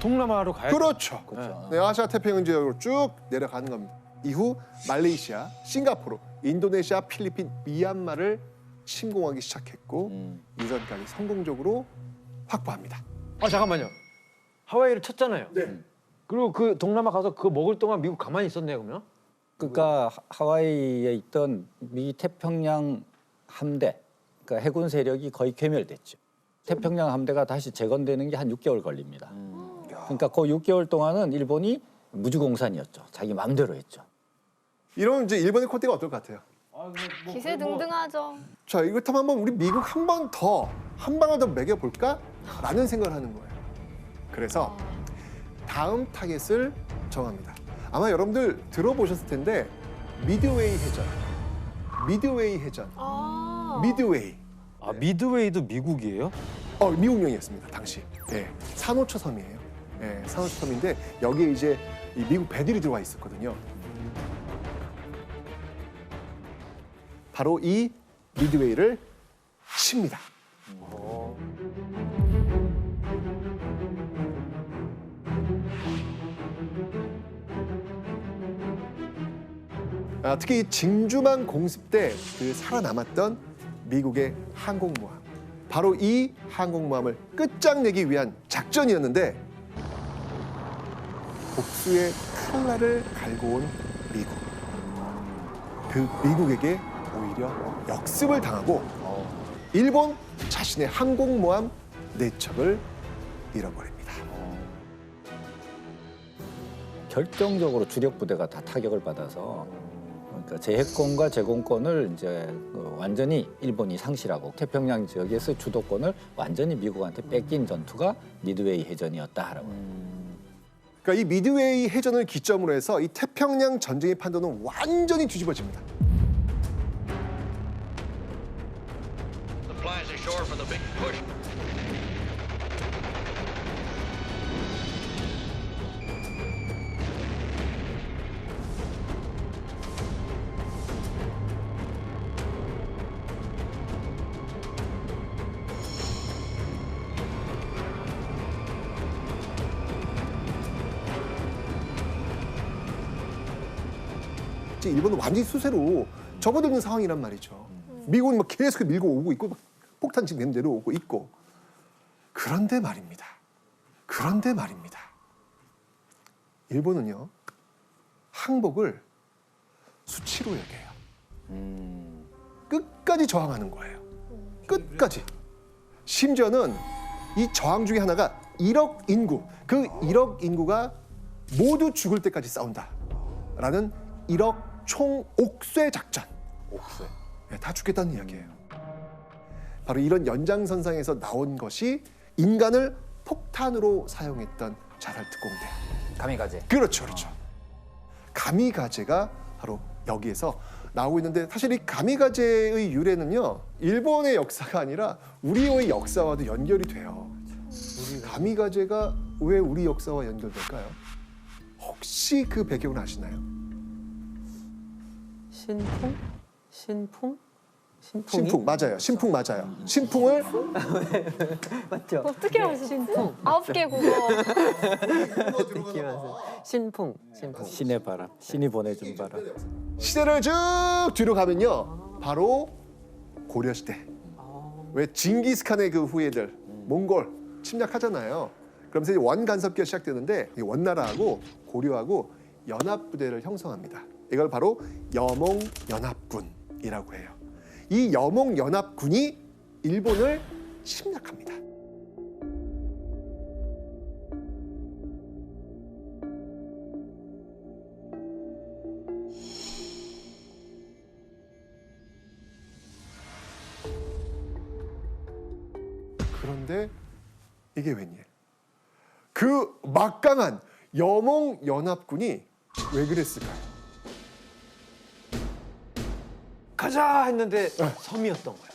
동남아로 가야 그렇죠. 그렇죠. 네, 아시아 태평양 지역으로 쭉 내려가는 겁니다. 이후 말레이시아, 싱가포르, 인도네시아, 필리핀, 미얀마를 침공하기 시작했고 유전까지 성공적으로 확보합니다. 아 잠깐만요. 하와이를 쳤잖아요. 네. 그리고 그 동남아 가서 그거 먹을 동안 미국 가만히 있었네요, 그러면? 그러니까 하와이에 있던 미 태평양 함대, 그러니까 해군 세력이 거의 괴멸됐죠. 태평양 함대가 다시 재건되는 게 한 6개월 걸립니다. 그러니까 그 6개월 동안은 일본이 무주공산이었죠. 자기 마음대로 했죠. 이러면 이제 일본의 콧대가 어떨 것 같아요? 기세등등하죠. 자, 이렇다면 한번 우리 미국 한 번 더, 한 방을 더 매겨볼까? 라는 생각을 하는 거예요. 그래서 다음 타겟을 정합니다. 아마 여러분들 들어보셨을 텐데 미드웨이 해전, 미드웨이 해전, 미드웨이. 아 미드웨이도 미국이에요? 미국령이었습니다 당시. 예, 산호초 섬이에요. 예, 산호초 섬인데 여기에 이제 이 미국 배들이 들어와 있었거든요. 바로 이 미드웨이를 칩니다. 특히 이 진주만 공습 때 그 살아남았던 미국의 항공모함, 바로 이 항공모함을 끝장내기 위한 작전이었는데 복수의 칼날을 갈고 온 미국. 그 미국에게 오히려 역습을 당하고 일본 자신의 항공모함 4척을 잃어버립니다. 결정적으로 주력 부대가 다 타격을 받아서 그러니까 제해권과 제공권을 이제 완전히 일본이 상실하고 태평양 지역에서 주도권을 완전히 미국한테 뺏긴 전투가 미드웨이 해전이었다라고. 그러니까 이 미드웨이 해전을 기점으로 해서 이 태평양 전쟁의 판도는 완전히 뒤집어집니다. Supplies ashore for the big push. 이제 일본은 완전히 수세로 접어들는 상황이란 말이죠. 미국은 막 계속 밀고 오고 있고 막 폭탄 지금 내려오고 있고. 그런데 말입니다. 일본은요, 항복을 수치로 여겨요. 끝까지 저항하는 거예요. 끝까지. 심지어는 이 저항 중에 하나가 1억 인구, 그 1억 인구가 모두 죽을 때까지 싸운다라는 1억 총옥쇄 작전. 옥쇄. 네, 다 죽겠다는 이야기예요. 바로 이런 연장선상에서 나온 것이 인간을 폭탄으로 사용했던 자살 특공대. 가미가제. 그렇죠, 그렇죠. 가미가제가 바로 여기에서 나오고 있는데 사실 이 가미가제의 유래는요 일본의 역사가 아니라 우리의 역사와도 연결이 돼요. 가미가제가 왜 우리 역사와 연결될까요? 혹시 그 배경을 아시나요? 신풍? 신풍? 신풍이? 신풍 맞아요. 신풍 맞아요. 신풍을 맞죠? 어떻게 하셨지? 신풍. 9개 국어. 느끼면서 신풍. 신풍. 신의 바람, 신이 보내준 바람. 시대를 쭉 뒤로 가면요 바로 고려 시대. 왜 징기스칸의 그 후예들 몽골 침략하잖아요. 그러면서 이제 원간섭기가 시작되는데 이 원나라하고 고려하고 연합부대를 형성합니다. 이걸 바로 여몽연합군이라고 해요. 이 여몽연합군이 일본을 침략합니다. 그런데 이게 웬일? 그 막강한 여몽연합군이 왜 그랬을까요? 가자 했는데 섬이었던 거야.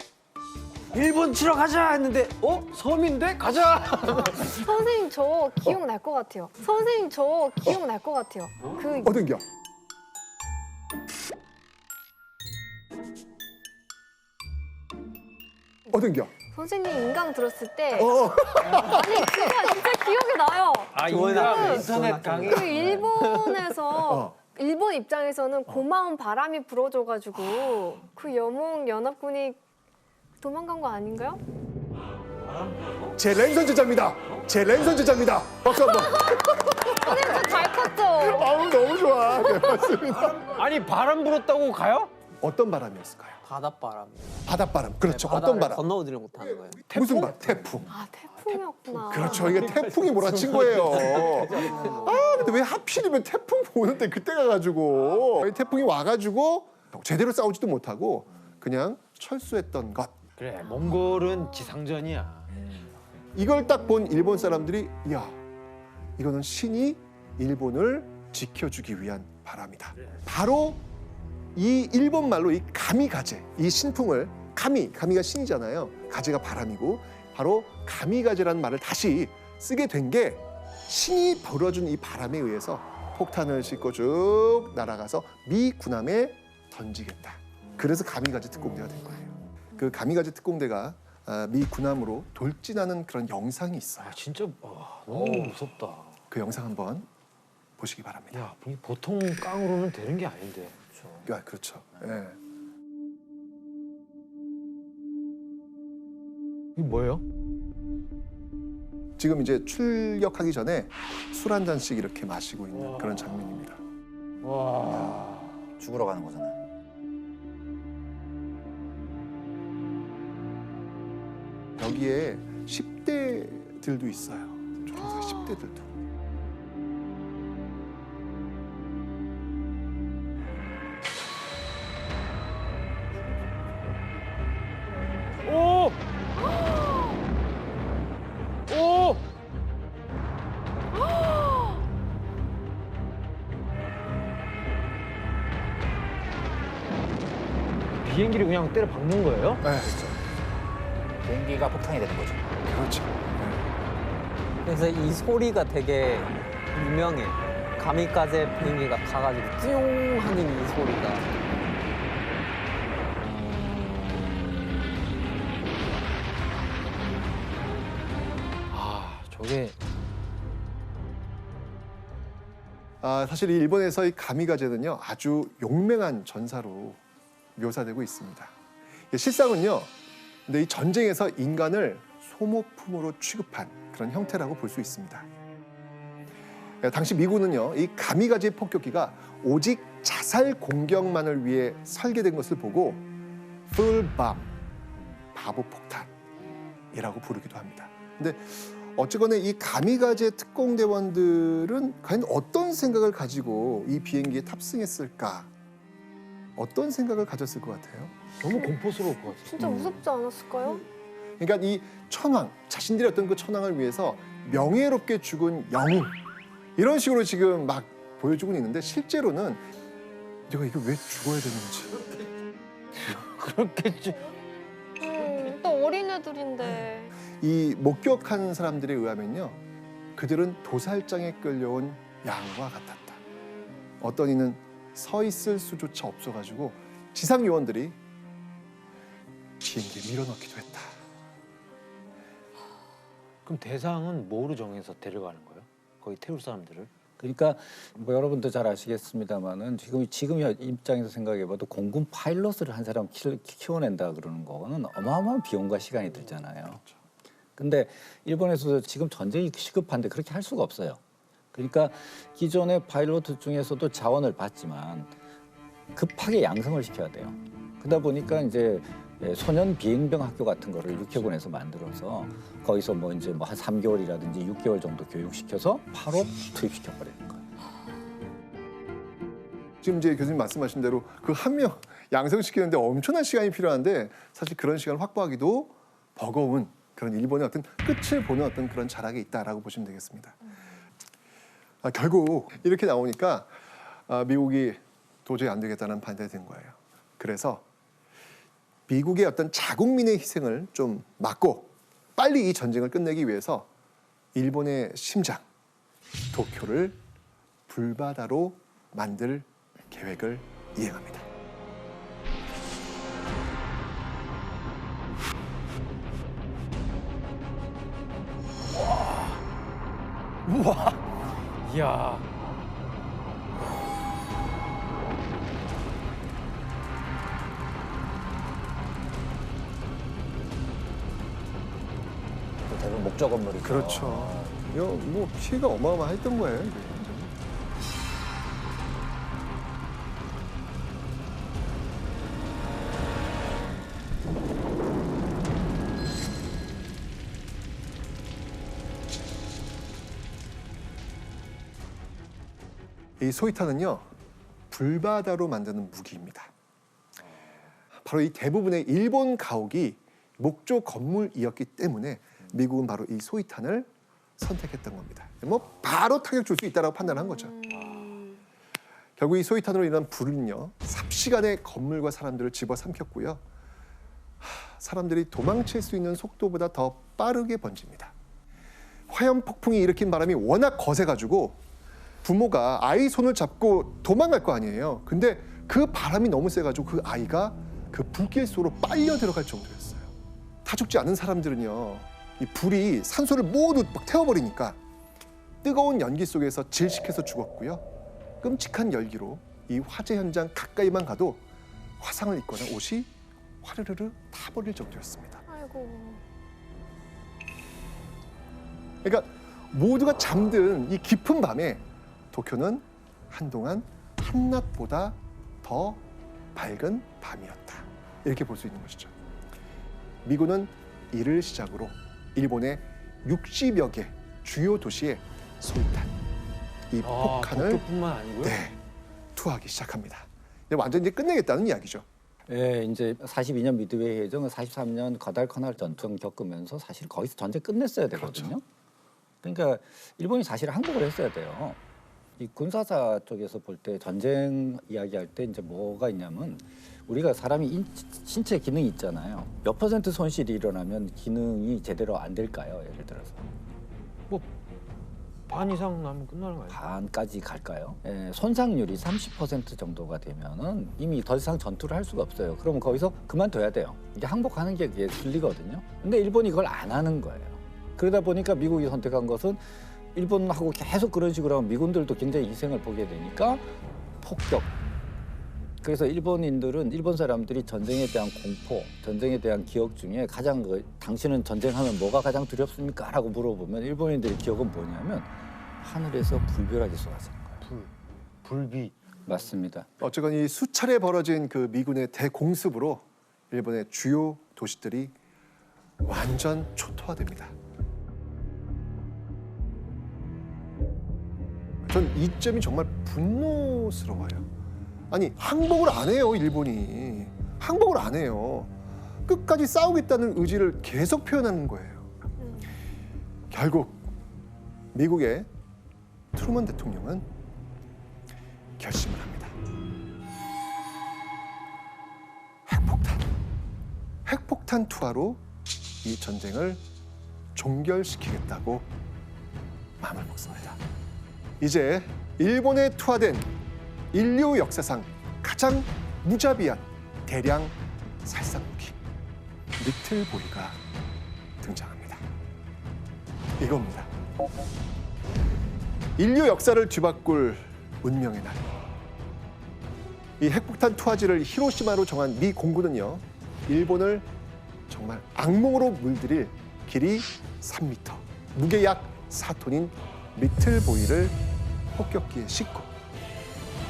일본 치러 가자 했는데 섬인데 가자. 선생님 저 기억날 것 같아요. 선생님 저 기억날 것 같아요. 그 어딘겨? 어딘겨? 선생님 인강 들었을 때 어. 아니 진짜 기억이 나요. 아 좋은 인터넷 강의. 그 일본에서 어. 일본 입장에서는 고마운 바람이 불어줘가지고 그 여몽 연합군이 도망간 거 아닌가요? 제 랜선 제자입니다. 제 랜선 제자입니다. 박수 한번. 선생님 저잘 컸죠? 아우 너무 좋아. 네, 맞습니다. 아니 바람 불었다고 가요? 어떤 바람이었을까요? 바닷바람. 바닷바람. 그렇죠. 네, 어떤 바다를 바람? 건너오지를 못하는 거예요. 무슨 바람? 태풍. 아 태풍이었구나. 그렇죠. 이게 태풍이 몰아친 거예요. 아, 근데 왜 하필이면 태풍 보는데 그때 가가지고 태풍이 와가지고 제대로 싸우지도 못하고 그냥 철수했던 것. 그래 몽골은 지상전이야. 이걸 딱 본 일본 사람들이 야, 이거는 신이 일본을 지켜주기 위한 바람이다. 바로 이 일본 말로 이 가미가제, 이 신풍을 가미가 신이잖아요. 가제가 바람이고 바로 가미가제라는 말을 다시 쓰게 된 게 신이 불어준 이 바람에 의해서 폭탄을 싣고 쭉 날아가서 미 군함에 던지겠다. 그래서 가미가제 특공대가 된 거예요. 그 가미가제 특공대가 미 군함으로 돌진하는 그런 영상이 있어요. 아 진짜 너무 무섭다. 그 영상 한번 보시기 바랍니다. 야 보통 깡으로는 되는 게 아닌데. 야, 그렇죠. 예. 이게 뭐예요? 지금 이제 출격하기 전에 술 한 잔씩 이렇게 마시고 있는 그런 장면입니다. 와. 죽으러 가는 거잖아요. 여기에 10대들도 있어요. 조종사 10대들도. 오! 오! 비행기를 그냥 때려 박는 거예요? 네, 비행기가 폭탄이 되는 거죠. 그렇죠. 그래서 이 소리가 되게 유명해. 가미까지 비행기가 가가지고 띵 하는 이 소리가. 아 저게 사실 이 일본에서 이 가미가제는요 아주 용맹한 전사로 묘사되고 있습니다. 실상은요, 근데 이 전쟁에서 인간을 소모품으로 취급한 그런 형태라고 볼 수 있습니다. 당시 미군은요, 이 가미가제 폭격기가 오직 자살 공격만을 위해 설계된 것을 보고 풀밤, 바보 폭탄이라고 부르기도 합니다. 근데 어쨌거나 이 가미가제 특공대원들은 과연 어떤 생각을 가지고 이 비행기에 탑승했을까? 어떤 생각을 가졌을 것 같아요? 너무 공포스러울 것 같아요. 진짜 무섭지 않았을까요? 그러니까 이 천황, 자신들의 어떤 그 천황을 위해서 명예롭게 죽은 영웅 이런 식으로 지금 막 보여주고 있는데 실제로는 내가 이거 왜 죽어야 되는지 그렇겠지. 또 어린애들인데. 이 목격한 사람들에 의하면요 그들은 도살장에 끌려온 양과 같았다. 어떤 이는 서 있을 수조차 없어가지고 지상 요원들이 비행기에 밀어넣기도 했다. 그럼 대상은 뭐로 정해서 데려가는 거예요? 거기 태울 사람들을? 그러니까 뭐 여러분도 잘 아시겠습니다만은 지금 입장에서 생각해봐도 공군 파일럿을 한 사람 키워낸다 그러는 거는 어마어마한 비용과 시간이 들잖아요. 근데 일본에서도 지금 전쟁이 시급한데 그렇게 할 수가 없어요. 그러니까 기존의 파일럿 중에서도 자원을 받지만 급하게 양성을 시켜야 돼요. 그러다 보니까 이제 소년 비행병 학교 같은 거를 육해군에서 만들어서 거기서 뭐 이제 뭐 한 3개월이라든지 6개월 정도 교육시켜서 바로 투입시켜 버리는 거예요. 지금 이제 교수님 말씀하신 대로 그 한 명 양성시키는데 엄청난 시간이 필요한데 사실 그런 시간을 확보하기도 버거운 그런 일본의 어떤 끝을 보는 어떤 그런 자락이 있다라고 보시면 되겠습니다. 결국 이렇게 나오니까 미국이 도저히 안 되겠다는 판단이 된 거예요. 그래서 미국의 어떤 자국민의 희생을 좀 막고 빨리 이 전쟁을 끝내기 위해서 일본의 심장 도쿄를 불바다로 만들 계획을 이행합니다. 이야. 대부분 목적 건물이죠. 그렇죠. 이거 뭐 피해가 어마어마했던 거예요. 이게. 이 소이탄은요 불바다로 만드는 무기입니다. 바로 이 대부분의 일본 가옥이 목조 건물이었기 때문에 미국은 바로 이 소이탄을 선택했던 겁니다. 뭐 바로 타격 줄 수 있다라고 판단한 거죠. 결국 이 소이탄으로 인한 불은요 삽시간에 건물과 사람들을 집어삼켰고요. 사람들이 도망칠 수 있는 속도보다 더 빠르게 번집니다. 화염 폭풍이 일으킨 바람이 워낙 거세가지고 부모가 아이 손을 잡고 도망갈 거 아니에요. 근데 그 바람이 너무 세가지고 그 아이가 그 불길 속으로 빨려 들어갈 정도였어요. 타 죽지 않은 사람들은요, 이 불이 산소를 모두 막 태워버리니까 뜨거운 연기 속에서 질식해서 죽었고요. 끔찍한 열기로 이 화재 현장 가까이만 가도 화상을 입거나 옷이 화르르르 타버릴 정도였습니다. 아이고. 그러니까 모두가 잠든 이 깊은 밤에 도쿄는 한동안 한낮보다 더 밝은 밤이었다. 이렇게 볼 수 있는 것이죠. 미군은 이를 시작으로 일본의 60여 개 주요 도시에 소이탄, 이 폭탄을 도쿄뿐만 아니고요. 투하하기 시작합니다. 완전 이제 끝내겠다는 이야기죠. 예, 이제 42년 미드웨이 해전, 43년 과달카날 전투를 겪으면서 사실 거기서 전쟁 끝냈어야 되거든요. 그러니까 일본이 사실 항복을 했어야 돼요. 이 군사사 쪽에서 볼 때 전쟁 이야기할 때 이제 뭐가 있냐면 우리가 사람이 신체 기능이 있잖아요. 몇 % 손실이 일어나면 기능이 제대로 안 될까요? 예를 들어서 반 이상 나면 끝나는 거 아니에요? 반까지 갈까요? 예, 손상률이 30% 정도가 되면은 이미 더 이상 전투를 할 수가 없어요. 그러면 거기서 그만둬야 돼요. 이게 항복하는 게 그게 순리거든요. 근데 일본이 그걸 안 하는 거예요. 그러다 보니까 미국이 선택한 것은 일본하고 계속 그런 식으로 하면 미군들도 굉장히 희생을 보게 되니까 폭격. 그래서 일본 사람들이 전쟁에 대한 공포, 전쟁에 대한 기억 중에 가장 당신은 전쟁하면 뭐가 가장 두렵습니까? 라고 물어보면 일본인들의 기억은 뭐냐면 하늘에서 불벼락이 쏟아지는 거예요. 불비. 맞습니다. 어쨌건 이 수차례 벌어진 그 미군의 대공습으로 일본의 주요 도시들이 완전 초토화됩니다. 전 이 점이 정말 분노스러워요. 아니 항복을 안 해요 일본이. 항복을 안 해요. 끝까지 싸우겠다는 의지를 계속 표현하는 거예요. 결국 미국의 트루먼 대통령은 결심을 합니다. 핵폭탄 투하로 이 전쟁을 종결시키겠다고 마음을 먹습니다. 이제 일본에 투하된 인류 역사상 가장 무자비한 대량 살상 무기 리틀 보이가 등장합니다. 이겁니다. 인류 역사를 뒤바꿀 운명의 날. 이 핵폭탄 투하지를 히로시마로 정한 미 공군은요, 일본을 정말 악몽으로 물들일 길이 3m, 무게 약 4톤인 리틀 보이를 폭격기에 싣고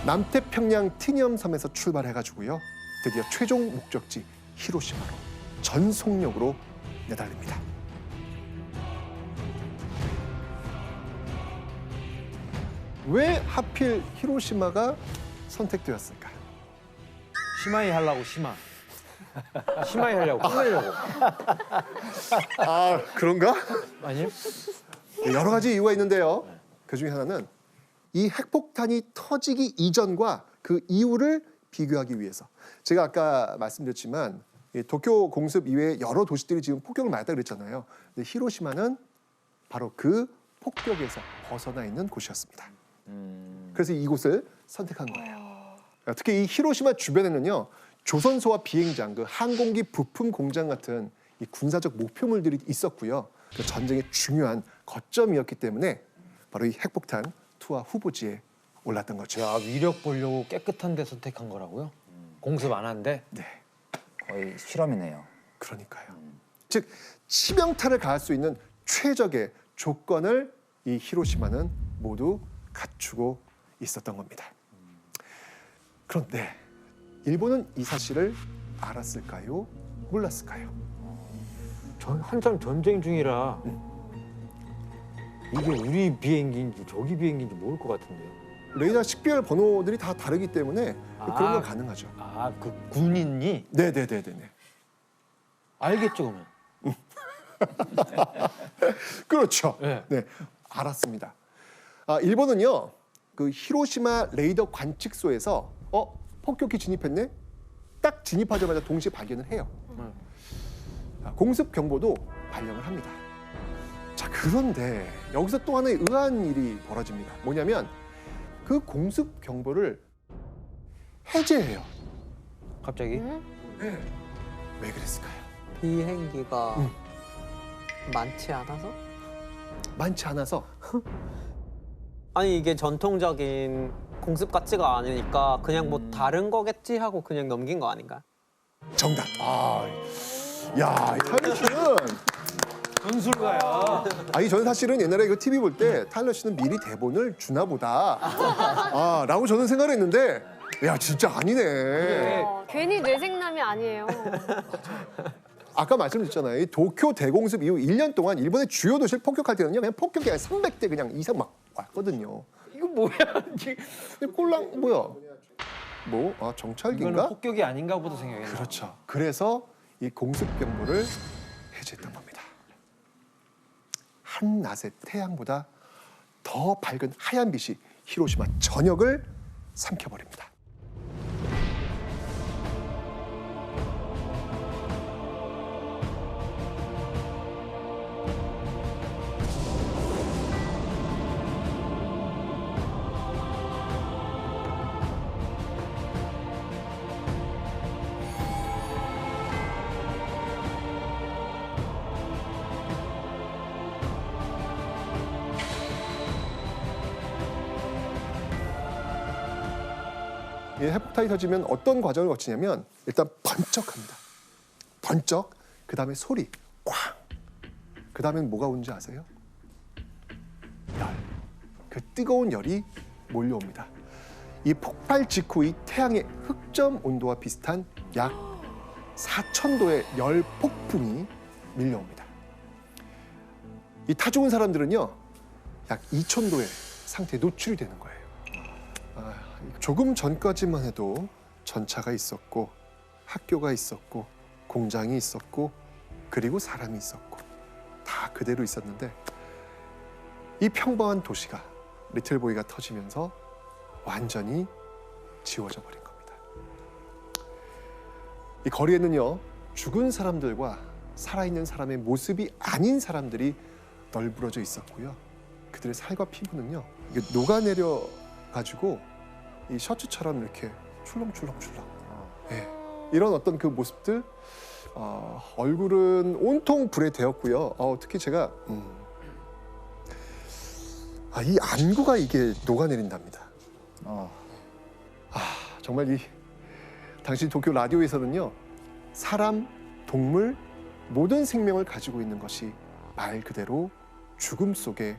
남태평양 티니엄 섬에서 출발해가지고요, 드디어 최종 목적지 히로시마로 전속력으로 내달립니다. 왜 하필 히로시마가 선택되었을까? 심하이 하려고 심하. 심하이 하려고 끝내려고. 아, 그런가? 아니요? 여러 가지 이유가 있는데요. 그 중에 하나는 이 핵폭탄이 터지기 이전과 그 이후를 비교하기 위해서. 제가 아까 말씀드렸지만 이 도쿄 공습 이외에 여러 도시들이 지금 폭격을 맞았다 그랬잖아요. 근데 히로시마는 바로 그 폭격에서 벗어나 있는 곳이었습니다. 그래서 이곳을 선택한 거예요. 특히 이 히로시마 주변에는요, 조선소와 비행장, 그 항공기 부품 공장 같은 이 군사적 목표물들이 있었고요. 그 전쟁의 중요한 거점이었기 때문에 바로 이 핵폭탄 투하 후보지에 올랐던 거죠. 야, 위력 보려고 깨끗한 데 선택한 거라고요? 공습 안 한데? 네, 거의 실험이네요. 그러니까요. 즉 치명타를 가할 수 있는 최적의 조건을 이 히로시마는 모두 갖추고 있었던 겁니다. 그런데 일본은 이 사실을 알았을까요? 몰랐을까요? 한참 전쟁 중이라 이게 우리 비행기인지 저기 비행기인지 모를 것 같은데요. 레이더 식별 번호들이 다 다르기 때문에 그런 건 가능하죠. 아, 그 군인이 네네네네. 알겠죠, 그러면? 그렇죠. 네. 네, 알았습니다. 일본은요, 그 히로시마 레이더 관측소에서 폭격기 진입했네? 딱 진입하자마자 동시에 발견을 해요. 공습 경보도 발령을 합니다. 자, 그런데 여기서 또 하나의 의아한 일이 벌어집니다. 뭐냐면 그 공습 경보를 해제해요. 갑자기? 왜 그랬을까요? 비행기가 많지 않아서? 많지 않아서. 아니 이게 전통적인 공습 같지가 않으니까 그냥 뭐 다른 거겠지 하고 그냥 넘긴 거 아닌가? 정답. 야, 타일러 씨는 전술가야. 저는 사실은 옛날에 그 TV 볼 때 타일러 씨는 미리 대본을 주나 보다. 라고 저는 생각을 했는데, 야, 진짜 아니네. 괜히 뇌생남이 아니에요. 아까 말씀드렸잖아요. 이 도쿄 대공습 이후 1년 동안 일본의 주요 도시를 폭격할 때는요, 그냥 폭격기 한 300대 그냥 이상 막 왔거든요. 이거 뭐야? 꼴랑 뭐야? 뭐? 이거는 정찰기인가? 폭격이 아닌가 보다 생각했나? 그렇죠. 그래서 이 공습 경보를 해제했던 겁니다. 한낮의 태양보다 더 밝은 하얀 빛이 히로시마 전역을 삼켜버립니다. 이 핵폭탄이 터지면 어떤 과정을 거치냐면 일단 번쩍합니다. 번쩍, 그 다음에 소리, 쾅. 그 다음엔 뭐가 오는지 아세요? 열. 그 뜨거운 열이 몰려옵니다. 이 폭발 직후 이 태양의 흑점 온도와 비슷한 약 4,000도의 열 폭풍이 밀려옵니다. 이 타 죽은 사람들은요, 약 2,000도의 상태에 노출이 되는 거예요. 조금 전까지만 해도 전차가 있었고 학교가 있었고 공장이 있었고 그리고 사람이 있었고 다 그대로 있었는데 이 평범한 도시가 리틀보이가 터지면서 완전히 지워져 버린 겁니다. 이 거리에는요, 죽은 사람들과 살아있는 사람의 모습이 아닌 사람들이 널브러져 있었고요. 그들의 살과 피부는요, 이게 녹아내려 가지고 이 셔츠처럼 이렇게 출렁출렁출렁. 예, 이런 어떤 그 모습들, 얼굴은 온통 불에 데웠고요. 특히 제가 이 안구가 이게 녹아내린답니다. 정말 이 당시 도쿄 라디오에서는요, 사람, 동물, 모든 생명을 가지고 있는 것이 말 그대로 죽음 속에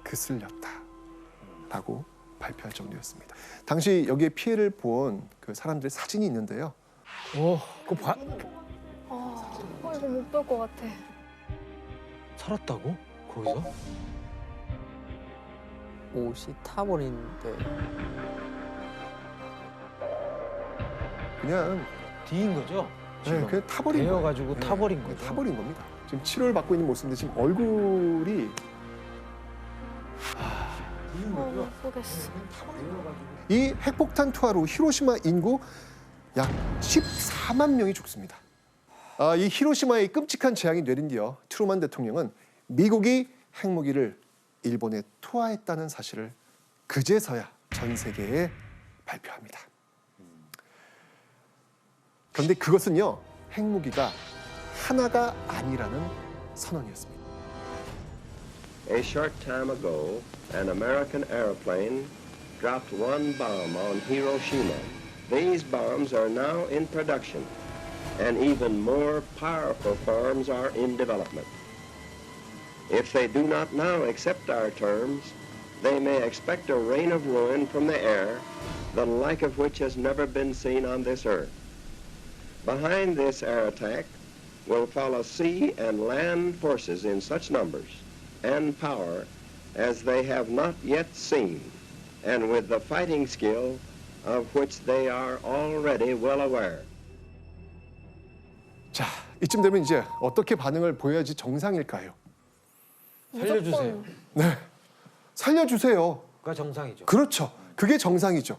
그슬렸다라고 발표할 정도였습니다. 당시 여기에 피해를 본 그 사람들의 사진이 있는데요. 그거 이거 못 볼 것 같아. 살았다고? 거기서? 옷이 타버리는데. 그냥 뒤인 거죠? 지금 그냥 타버린 거예요. 데여가지고 네, 타버린 그냥 거죠? 타버린 겁니다. 지금 치료를 받고 있는 모습인데 지금 얼굴이 못 보겠어. 이 핵폭탄 투하로 히로시마 인구 약 14만 명이 죽습니다. 이 히로시마의 끔찍한 재앙이 내린 뒤요, 트루만 대통령은 미국이 핵무기를 일본에 투하했다는 사실을 그제서야 전 세계에 발표합니다. 그런데 그것은요, 핵무기가 하나가 아니라는 선언이었습니다. A short time ago, an American airplane dropped one bomb on Hiroshima. These bombs are now in production, and even more powerful forms are in development. If they do not now accept our terms, they may expect a rain of ruin from the air, the like of which has never been seen on this earth. Behind this air attack will follow sea and land forces in such numbers and power as they have not yet seen, and with the fighting skill of which they are already well aware. 자, 이쯤 되면 이제 어떻게 반응을 보여야지 정상일까요? 살려주세요. 네, 살려주세요. 그가 정상이죠. 그렇죠. 그게 정상이죠.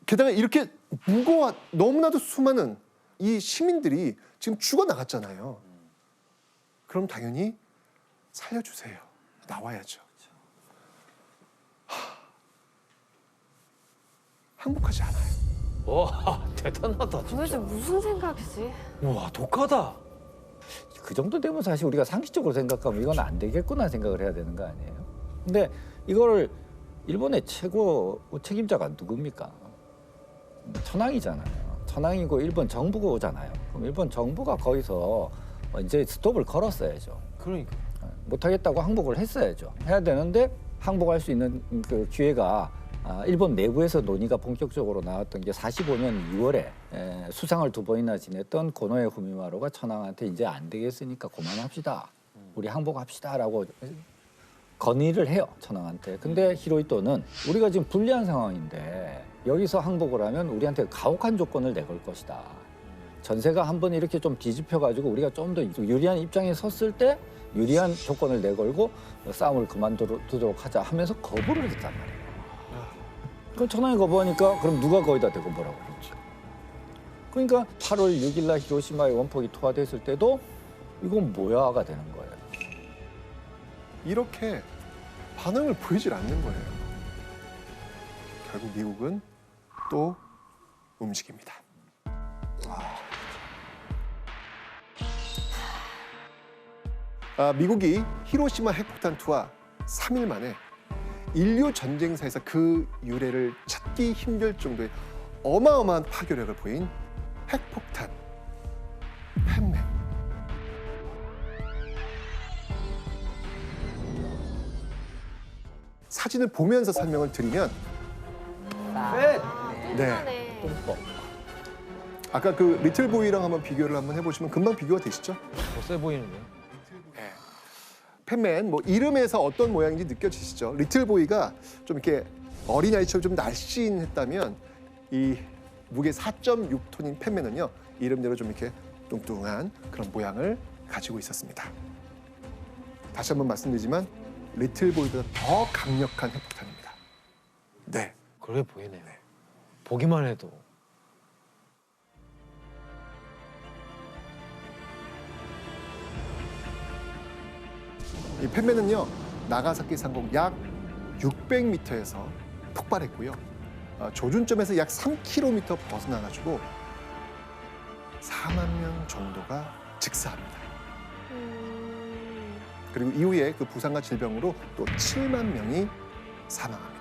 게다가 이렇게 너무나도 수많은 이 시민들이 지금 죽어나갔잖아요. 그럼 당연히 살려주세요. 나와야죠. 항복하지 않아요. 와, 대단하다, 도대체 진짜. 무슨 생각이지? 와, 독하다. 그 정도 되면 사실 우리가 상식적으로 생각하면 이건 안 되겠구나 생각을 해야 되는 거 아니에요? 근데 이거를 일본의 최고 책임자가 누굽니까? 천황이잖아요. 천황이고 일본 정부가 오잖아요. 그럼 일본 정부가 거기서 이제 스톱을 걸었어야죠. 그러니까. 못하겠다고 항복을 했어야죠. 해야 되는데 항복할 수 있는 그 기회가 일본 내부에서 논의가 본격적으로 나왔던 게 45년 2월에 수상을 2번이나 지냈던 고노에 후미마루가 천황한테 이제 안 되겠으니까 그만합시다. 우리 항복합시다라고 건의를 해요, 천황한테. 근데 히로히토는 우리가 지금 불리한 상황인데 여기서 항복을 하면 우리한테 가혹한 조건을 내걸 것이다. 전세가 한번 이렇게 좀 뒤집혀가지고 우리가 좀 더 유리한 입장에 섰을 때 유리한 조건을 내걸고 싸움을 그만두도록 하자 하면서 거부를 했단 말이에요. 그럼 천황이 거부하니까 그럼 누가 거기다 대고 뭐라고 그러지? 그러니까 8월 6일 날 히로시마의 원폭이 투하됐을 때도 이건 뭐야가 되는 거예요. 이렇게 반응을 보이질 않는 거예요. 결국 미국은 또 움직입니다. 미국이 히로시마 핵폭탄 투하 3일 만에 인류 전쟁사에서 그 유래를 찾기 힘들 정도의 어마어마한 파괴력을 보인 핵폭탄 팬맨. 사진을 보면서 설명을 드리면 뚱하네. 아까 그 리틀보이랑 한번 비교를 한번 해보시면 금방 비교가 되시죠? 세 보이는데요? 팬맨 뭐 이름에서 어떤 모양인지 느껴지시죠? 리틀보이가 좀 이렇게 어린아이처럼 좀 날씬했다면 이 무게 4.6톤인 팬맨은요 이름대로 좀 이렇게 뚱뚱한 그런 모양을 가지고 있었습니다. 다시 한번 말씀드리지만 리틀보이보다 더 강력한 핵폭탄입니다. 네. 그래 보이네요. 보기만 해도. 이 팬맨은요 나가사키 상공 약 600m에서 폭발했고요. 조준점에서 약 3km 벗어나가지고 4만 명 정도가 직사합니다. 그리고 이후에 그 부상과 질병으로 또 7만 명이 사망합니다.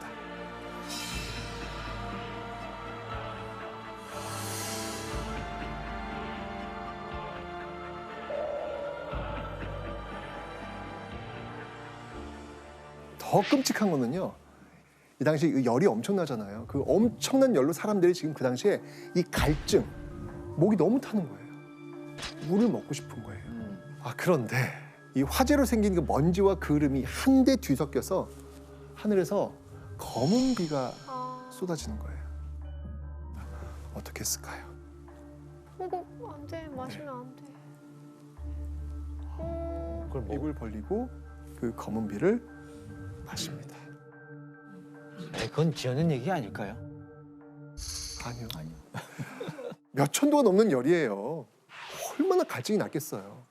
더 끔찍한 거는요. 이 당시 이 열이 엄청나잖아요. 그 엄청난 열로 사람들이 지금 그 당시에 이 갈증, 목이 너무 타는 거예요. 물을 먹고 싶은 거예요. 아 그런데 이 화재로 생긴 그 먼지와 그름이 한데 뒤섞여서 하늘에서 검은 비가 쏟아지는 거예요. 어떻게 했을까요? 이거 안 돼. 마시면 안 돼. 그걸 뭐? 입을 벌리고 그 검은 비를 마십니다. 그건 지어낸 얘기 아닐까요? 아니요. 몇 천도가 넘는 열이에요. 얼마나 갈증이 났겠어요.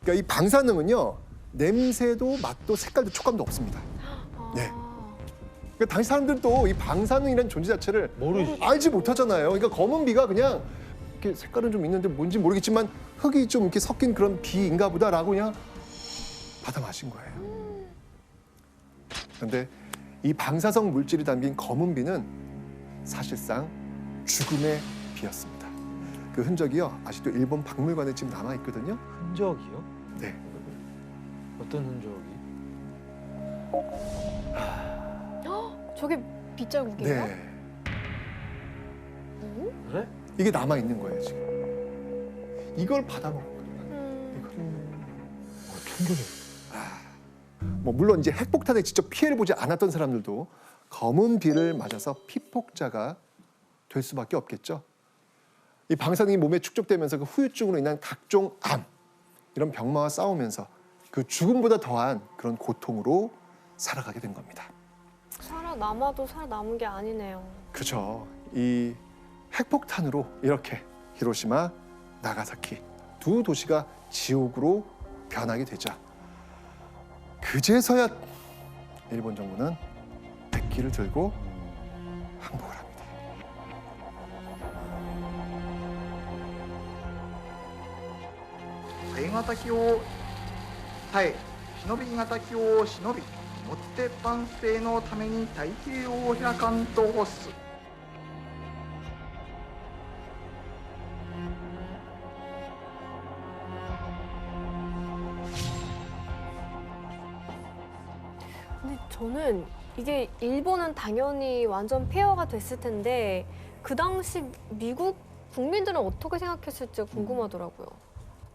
그러니까 이 방사능은요 냄새도 맛도 색깔도 촉감도 없습니다. 네. 그러니까 당시 사람들도 이 방사능이라는 존재 자체를 알지 못하잖아요. 그러니까 검은 비가 그냥 이렇게 색깔은 좀 있는데 뭔지 모르겠지만 흙이 좀 이렇게 섞인 그런 비인가 보다라고 그냥 받아 마신 거예요. 그런데 이 방사성 물질이 담긴 검은 비는 사실상 죽음의 비였습니다. 그 흔적이요 아직도 일본 박물관에 지금 남아 있거든요. 흔적이요? 네. 어떤 흔적이? 저게 빗자국이에요? 네. 그래? 이게 남아 있는 거예요 지금. 이걸 받아 먹은 거예요. 이걸. 충격이. 뭐 물론 이제 핵폭탄에 직접 피해를 보지 않았던 사람들도 검은 비를 맞아서 피폭자가 될 수밖에 없겠죠. 이 방사능이 몸에 축적되면서 그 후유증으로 인한 각종 암 이런 병마와 싸우면서 그 죽음보다 더한 그런 고통으로 살아가게 된 겁니다. 살아남아도 살아남은 게 아니네요. 그렇죠. 이 핵폭탄으로 이렇게 히로시마, 나가사키 두 도시가 지옥으로 변하게 되죠. 그제서야 일본 정부는 백기를 들고 항복을 합니다.型機を耐え忍び型機を忍びもって万世のために太平洋を開かんと欲す。 근데 저는 이게 일본은 당연히 완전 폐허가 됐을 텐데 그 당시 미국 국민들은 어떻게 생각했을지 궁금하더라고요.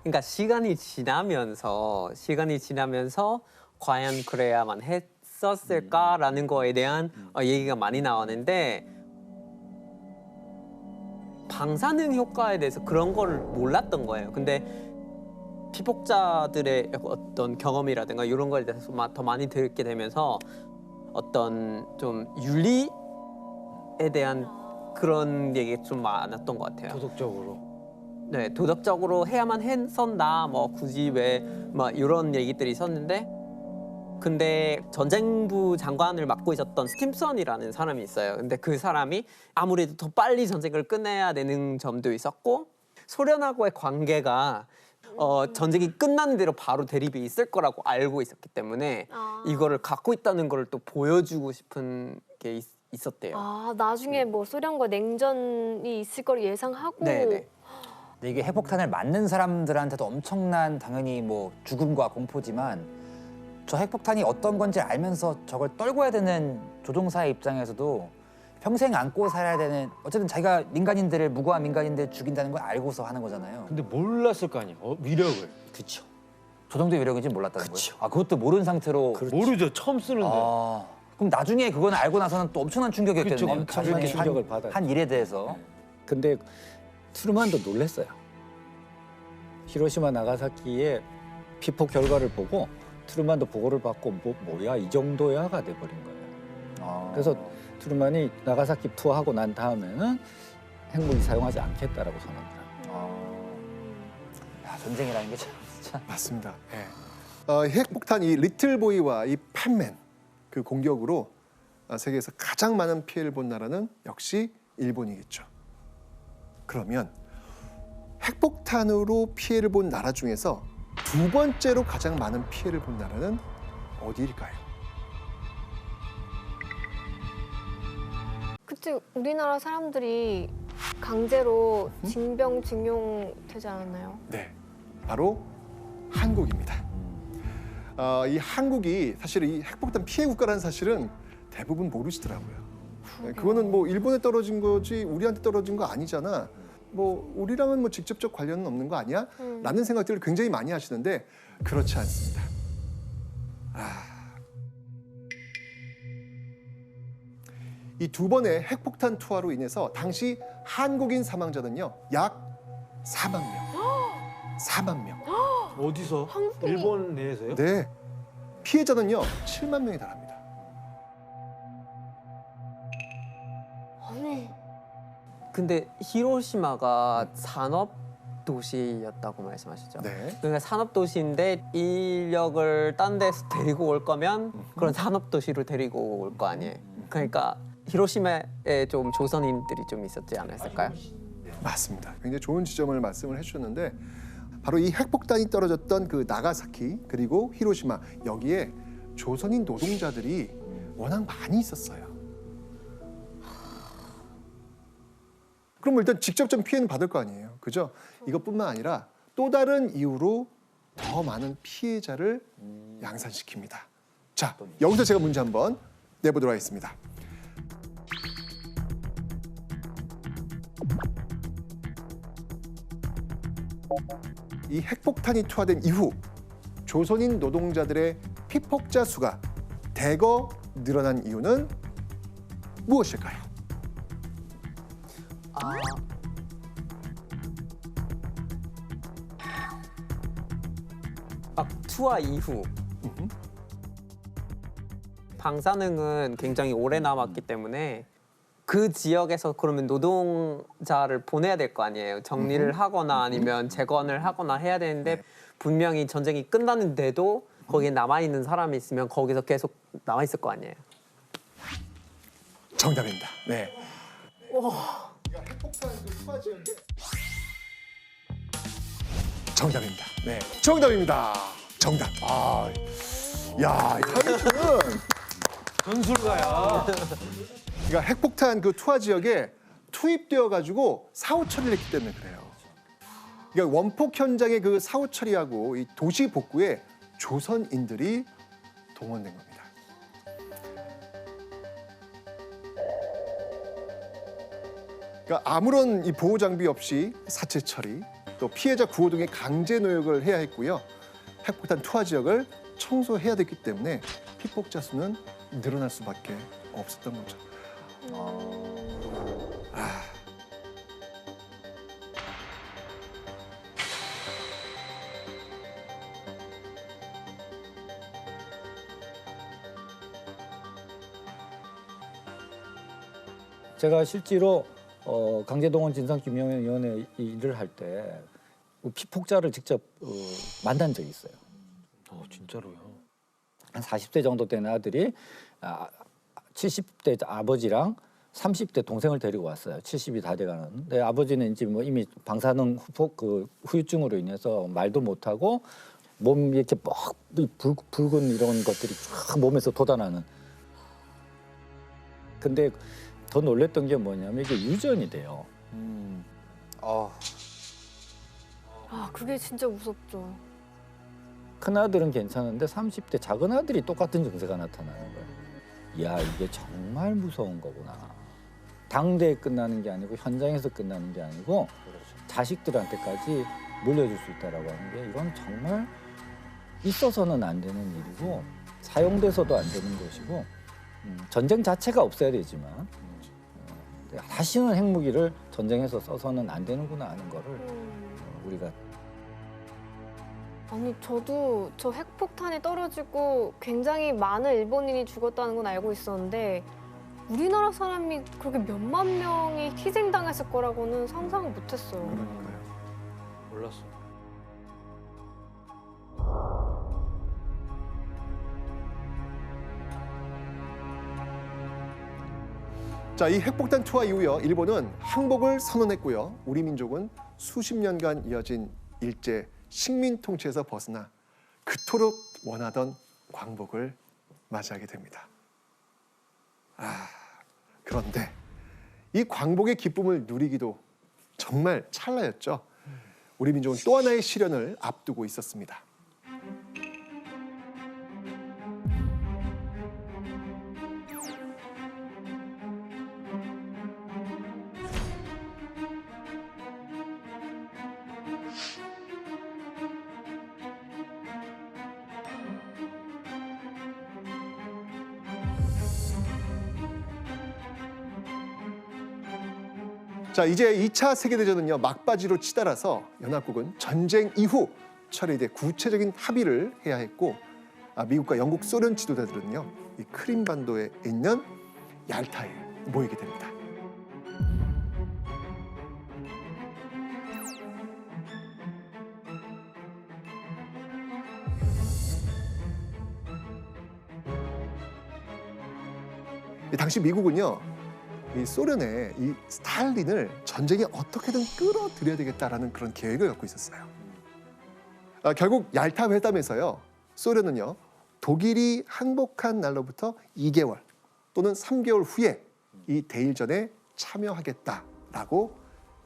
그러니까 시간이 지나면서 과연 그래야만 했었을까라는 거에 대한 얘기가 많이 나오는데 방사능 효과에 대해서 그런 걸 몰랐던 거예요. 근데 피폭자들의 어떤 경험이라든가 이런 거에 대해서 더 많이 듣게 되면서 어떤 좀 윤리에 대한 그런 얘기가 좀 많았던 것 같아요. 도덕적으로. 네, 도덕적으로 해야만 했었나, 뭐 굳이 왜, 뭐 이런 얘기들이 있었는데, 근데 전쟁부 장관을 맡고 있었던 스팀선이라는 사람이 있어요. 근데 그 사람이 아무래도 더 빨리 전쟁을 끝내야 되는 점도 있었고, 소련하고의 관계가 전쟁이 끝나는 대로 바로 대립이 있을 거라고 알고 있었기 때문에 이거를 갖고 있다는 걸 또 보여주고 싶은 게 있었대요. 아, 나중에 뭐 소련과 냉전이 있을 걸 예상하고. 네네. 근데 이게 핵폭탄을 맞는 사람들한테도 엄청난 당연히 뭐 죽음과 공포지만 저 핵폭탄이 어떤 건지 알면서 저걸 떨궈야 되는 조종사의 입장에서도 평생 안고 살아야 되는 어쨌든 자기가 민간인들을 무고한 민간인들 죽인다는 걸 알고서 하는 거잖아요. 근데 몰랐을 거 아니에요. 위력을. 그렇죠. 저 정도의 위력인지 몰랐다는 거예요? 아, 그것도 모르는 상태로. 모르죠. 처음 쓰는데. 아, 그럼 나중에 그건 알고 나서는 또 엄청난 충격이었겠네요. 엄청난 가족이 충격을 받아요. 한 일에 대해서. 근데 트루만도 놀랐어요. 히로시마 나가사키의 피폭 결과를 보고 트루만도 보고를 받고 뭐야 이 정도야가 돼버린 거예요. 그래서 트루만이 나가사키 투하하고 난 다음에는 핵무기 사용하지 않겠다라고 선언을 합니다. 야, 전쟁이라는 게 참 진짜. 맞습니다. 핵폭탄 이 리틀보이와 이 팬맨 그 공격으로 세계에서 가장 많은 피해를 본 나라는 역시 일본이겠죠. 그러면 핵폭탄으로 피해를 본 나라 중에서 두 번째로 가장 많은 피해를 본 나라는 어디일까요? 그때 우리나라 사람들이 강제로 징병징용 되지 않았나요? 네, 바로 한국입니다. 이 한국이 사실 이 핵폭탄 피해 국가라는 사실은 대부분 모르시더라고요. 네, 그거는 뭐 일본에 떨어진 거지 우리한테 떨어진 거 아니잖아. 뭐 우리랑은 뭐 직접적 관련은 없는 거 아니야? 라는 생각들을 굉장히 많이 하시는데 그렇지 않습니다. 이 두 번의 핵폭탄 투하로 인해서 당시 한국인 사망자는요 약 4만 명. 4만 명. 어디서? 한국이- 일본 내에서요? 네. 피해자는요 7만 명에 달합니다. 아니, 근데 히로시마가 산업 도시였다고 말씀하시죠? 네. 그러니까 산업 도시인데 인력을 딴 데서 데리고 올 거면 그런 산업 도시로 데리고 올 거 아니에요. 그러니까 히로시마에 좀 조선인들이 좀 있었지 않았을까요? 맞습니다. 굉장히 좋은 지점을 말씀을 해주셨는데 바로 이 핵폭탄이 떨어졌던 그 나가사키 그리고 히로시마 여기에 조선인 노동자들이 워낙 많이 있었어요. 그럼 일단 직접적 피해는 받을 거 아니에요, 그죠? 이것뿐만 아니라 또 다른 이유로 더 많은 피해자를 양산시킵니다. 자, 여기서 제가 문제 한번 내보도록 하겠습니다. 이 핵폭탄이 투하된 이후 조선인 노동자들의 피폭자 수가 대거 늘어난 이유는 무엇일까요? 막 투하 이후 방사능은 굉장히 오래 남았기 때문에 그 지역에서 그러면 노동자를 보내야 될 거 아니에요. 정리를 하거나 아니면 재건을 하거나 해야 되는데 분명히 전쟁이 끝났는데도 거기에 남아있는 사람이 있으면 거기서 계속 남아있을 거 아니에요. 정답입니다. 네. 정답입니다. 네, 정답입니다. 정답. 야, 이하이트는 전술가야. 그러니까 핵폭탄 그 투하 지역에 투입되어 가지고 사후 처리를 했기 때문에 그래요. 그러니까 원폭 현장의 그 사후 처리하고 이 도시 복구에 조선인들이 동원된 겁니다. 그러니까 아무런 이 보호 장비 없이 사체 처리, 또 피해자 구호 등의 강제 노역을 해야 했고요. 핵폭탄 투하 지역을 청소해야 됐기 때문에 피폭자 수는 늘어날 수밖에 없었던 거죠. 제가 실제로 강제동원 진상규명위원회 일을 할 때 피폭자를 직접 만난 적이 있어요. 진짜로요? 한 40대 정도 된 아들이 70대 아버지랑 30대 동생을 데리고 왔어요. 70이 다 돼가는. 근데 아버지는 이제 뭐 이미 방사능 후유증으로 인해서 말도 못하고 몸 이렇게 막 붉은 이런 것들이 쫙 몸에서 돋아나는. 근데 더 놀랬던 게 뭐냐면 이게 유전이 돼요. 아, 그게 진짜 무섭죠. 큰 아들은 괜찮은데 30대 작은 아들이 똑같은 증세가 나타나는 거예요. 이야, 이게 정말 무서운 거구나. 당대에 끝나는 게 아니고 현장에서 끝나는 게 아니고 자식들한테까지 물려줄 수 있다라고 하는 게 이건 정말 있어서는 안 되는 일이고 사용돼서도 안 되는 것이고 전쟁 자체가 없어야 되지만 다시는 핵무기를 전쟁에서 써서는 안 되는구나 하는 거를 우리가 아니 저도 저 핵폭탄이 떨어지고 굉장히 많은 일본인이 죽었다는 건 알고 있었는데 우리나라 사람이 그렇게 몇만 명이 희생당했을 거라고는 상상을 못했어요. 그러니까요. 몰랐어. 자, 이 핵폭탄 투하 이후요, 일본은 항복을 선언했고요. 우리 민족은 수십 년간 이어진 일제 식민 통치에서 벗어나 그토록 원하던 광복을 맞이하게 됩니다. 그런데 이 광복의 기쁨을 누리기도 정말 찰나였죠. 우리 민족은 또 하나의 시련을 앞두고 있었습니다. 자, 이제 2차 세계대전은요, 막바지로 치달아서 연합국은 전쟁 이후 철회돼 구체적인 합의를 해야 했고, 미국과 영국, 소련 지도자들은요, 이 크림반도에 있는 얄타에 모이게 됩니다. 당시 미국은요, 이 소련의 이 스탈린을 전쟁에 어떻게든 끌어들여야 되겠다라는 그런 계획을 갖고 있었어요. 결국 얄타 회담에서요, 소련은요, 독일이 항복한 날로부터 2개월 또는 3개월 후에 이 대일전에 참여하겠다라고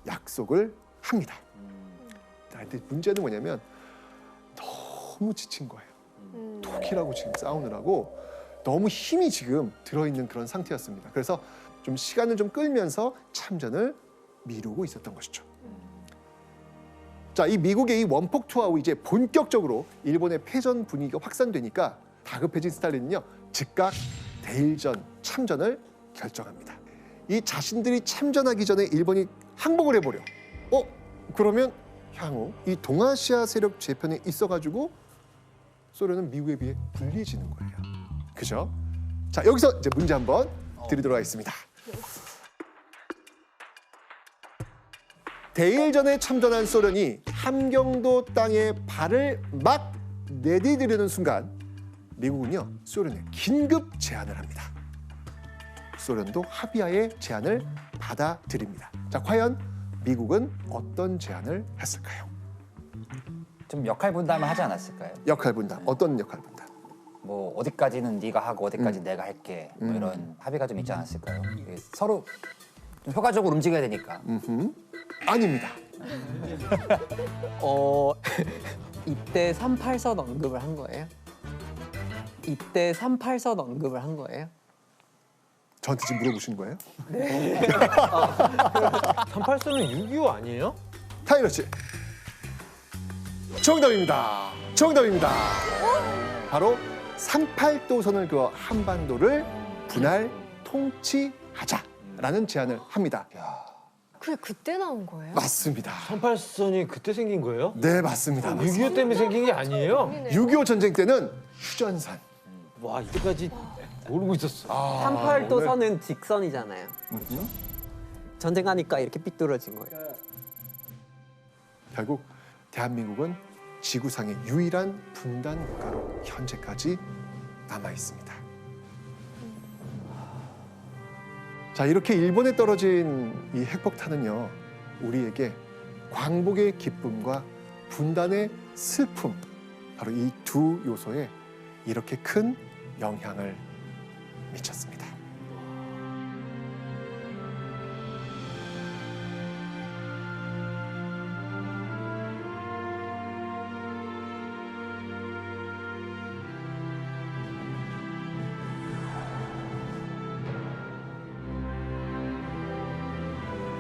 약속을 합니다. 근데 문제는 뭐냐면 너무 지친 거예요. 독일하고 지금 싸우느라고 너무 힘이 지금 들어있는 그런 상태였습니다. 그래서 좀 시간을 좀 끌면서 참전을 미루고 있었던 것이죠. 자, 이 미국의 이 원폭 투하 후 이제 본격적으로 일본의 패전 분위기가 확산되니까 다급해진 스탈린은요, 즉각 대일전 참전을 결정합니다. 이 자신들이 참전하기 전에 일본이 항복을 해버려. 그러면 향후 이 동아시아 세력 재편에 있어가지고 소련은 미국에 비해 불리해지는 거예요. 그죠? 자, 여기서 이제 문제 한번 드리도록 하겠습니다. 대일전에 참전한 소련이 함경도 땅에 발을 막 내디디려는 순간 미국은요, 소련에 긴급 제안을 합니다. 소련도 합의하에 제안을 받아들입니다. 자, 과연 미국은 어떤 제안을 했을까요? 좀 역할 분담을 하지 않았을까요? 역할 분담, 어떤 역할 분담? 뭐 어디까지는 네가 하고 어디까지 내가 할게, 뭐 이런 합의가 좀 있지 않았을까요? 이게 서로 좀 효과적으로 움직여야 되니까. 아닙니다. 이때 38선 언급을 한 거예요? 이때 38선 언급을 한 거예요? 저한테 지금 물어보신 거예요? 38선은 6.25 아니에요? 타이러 씨. 정답입니다. 정답입니다. 바로 38도선을 그어 한반도를 분할 통치하자라는 제안을 합니다. 그게 그때 나온 거예요? 맞습니다. 38선이 그때 생긴 거예요? 네, 맞습니다. 6.25 때문에 생긴 게 아니에요? 6.25 전쟁 때는 휴전선. 와, 이때까지 모르고 있었어. 38도선은 직선이잖아요. 전쟁하니까 이렇게 삐뚤어진 거예요. 결국 대한민국은 지구상의 유일한 분단 국가로 현재까지 남아 있습니다. 자, 이렇게 일본에 떨어진 이 핵폭탄은요, 우리에게 광복의 기쁨과 분단의 슬픔, 바로 이 두 요소에 이렇게 큰 영향을 미쳤습니다.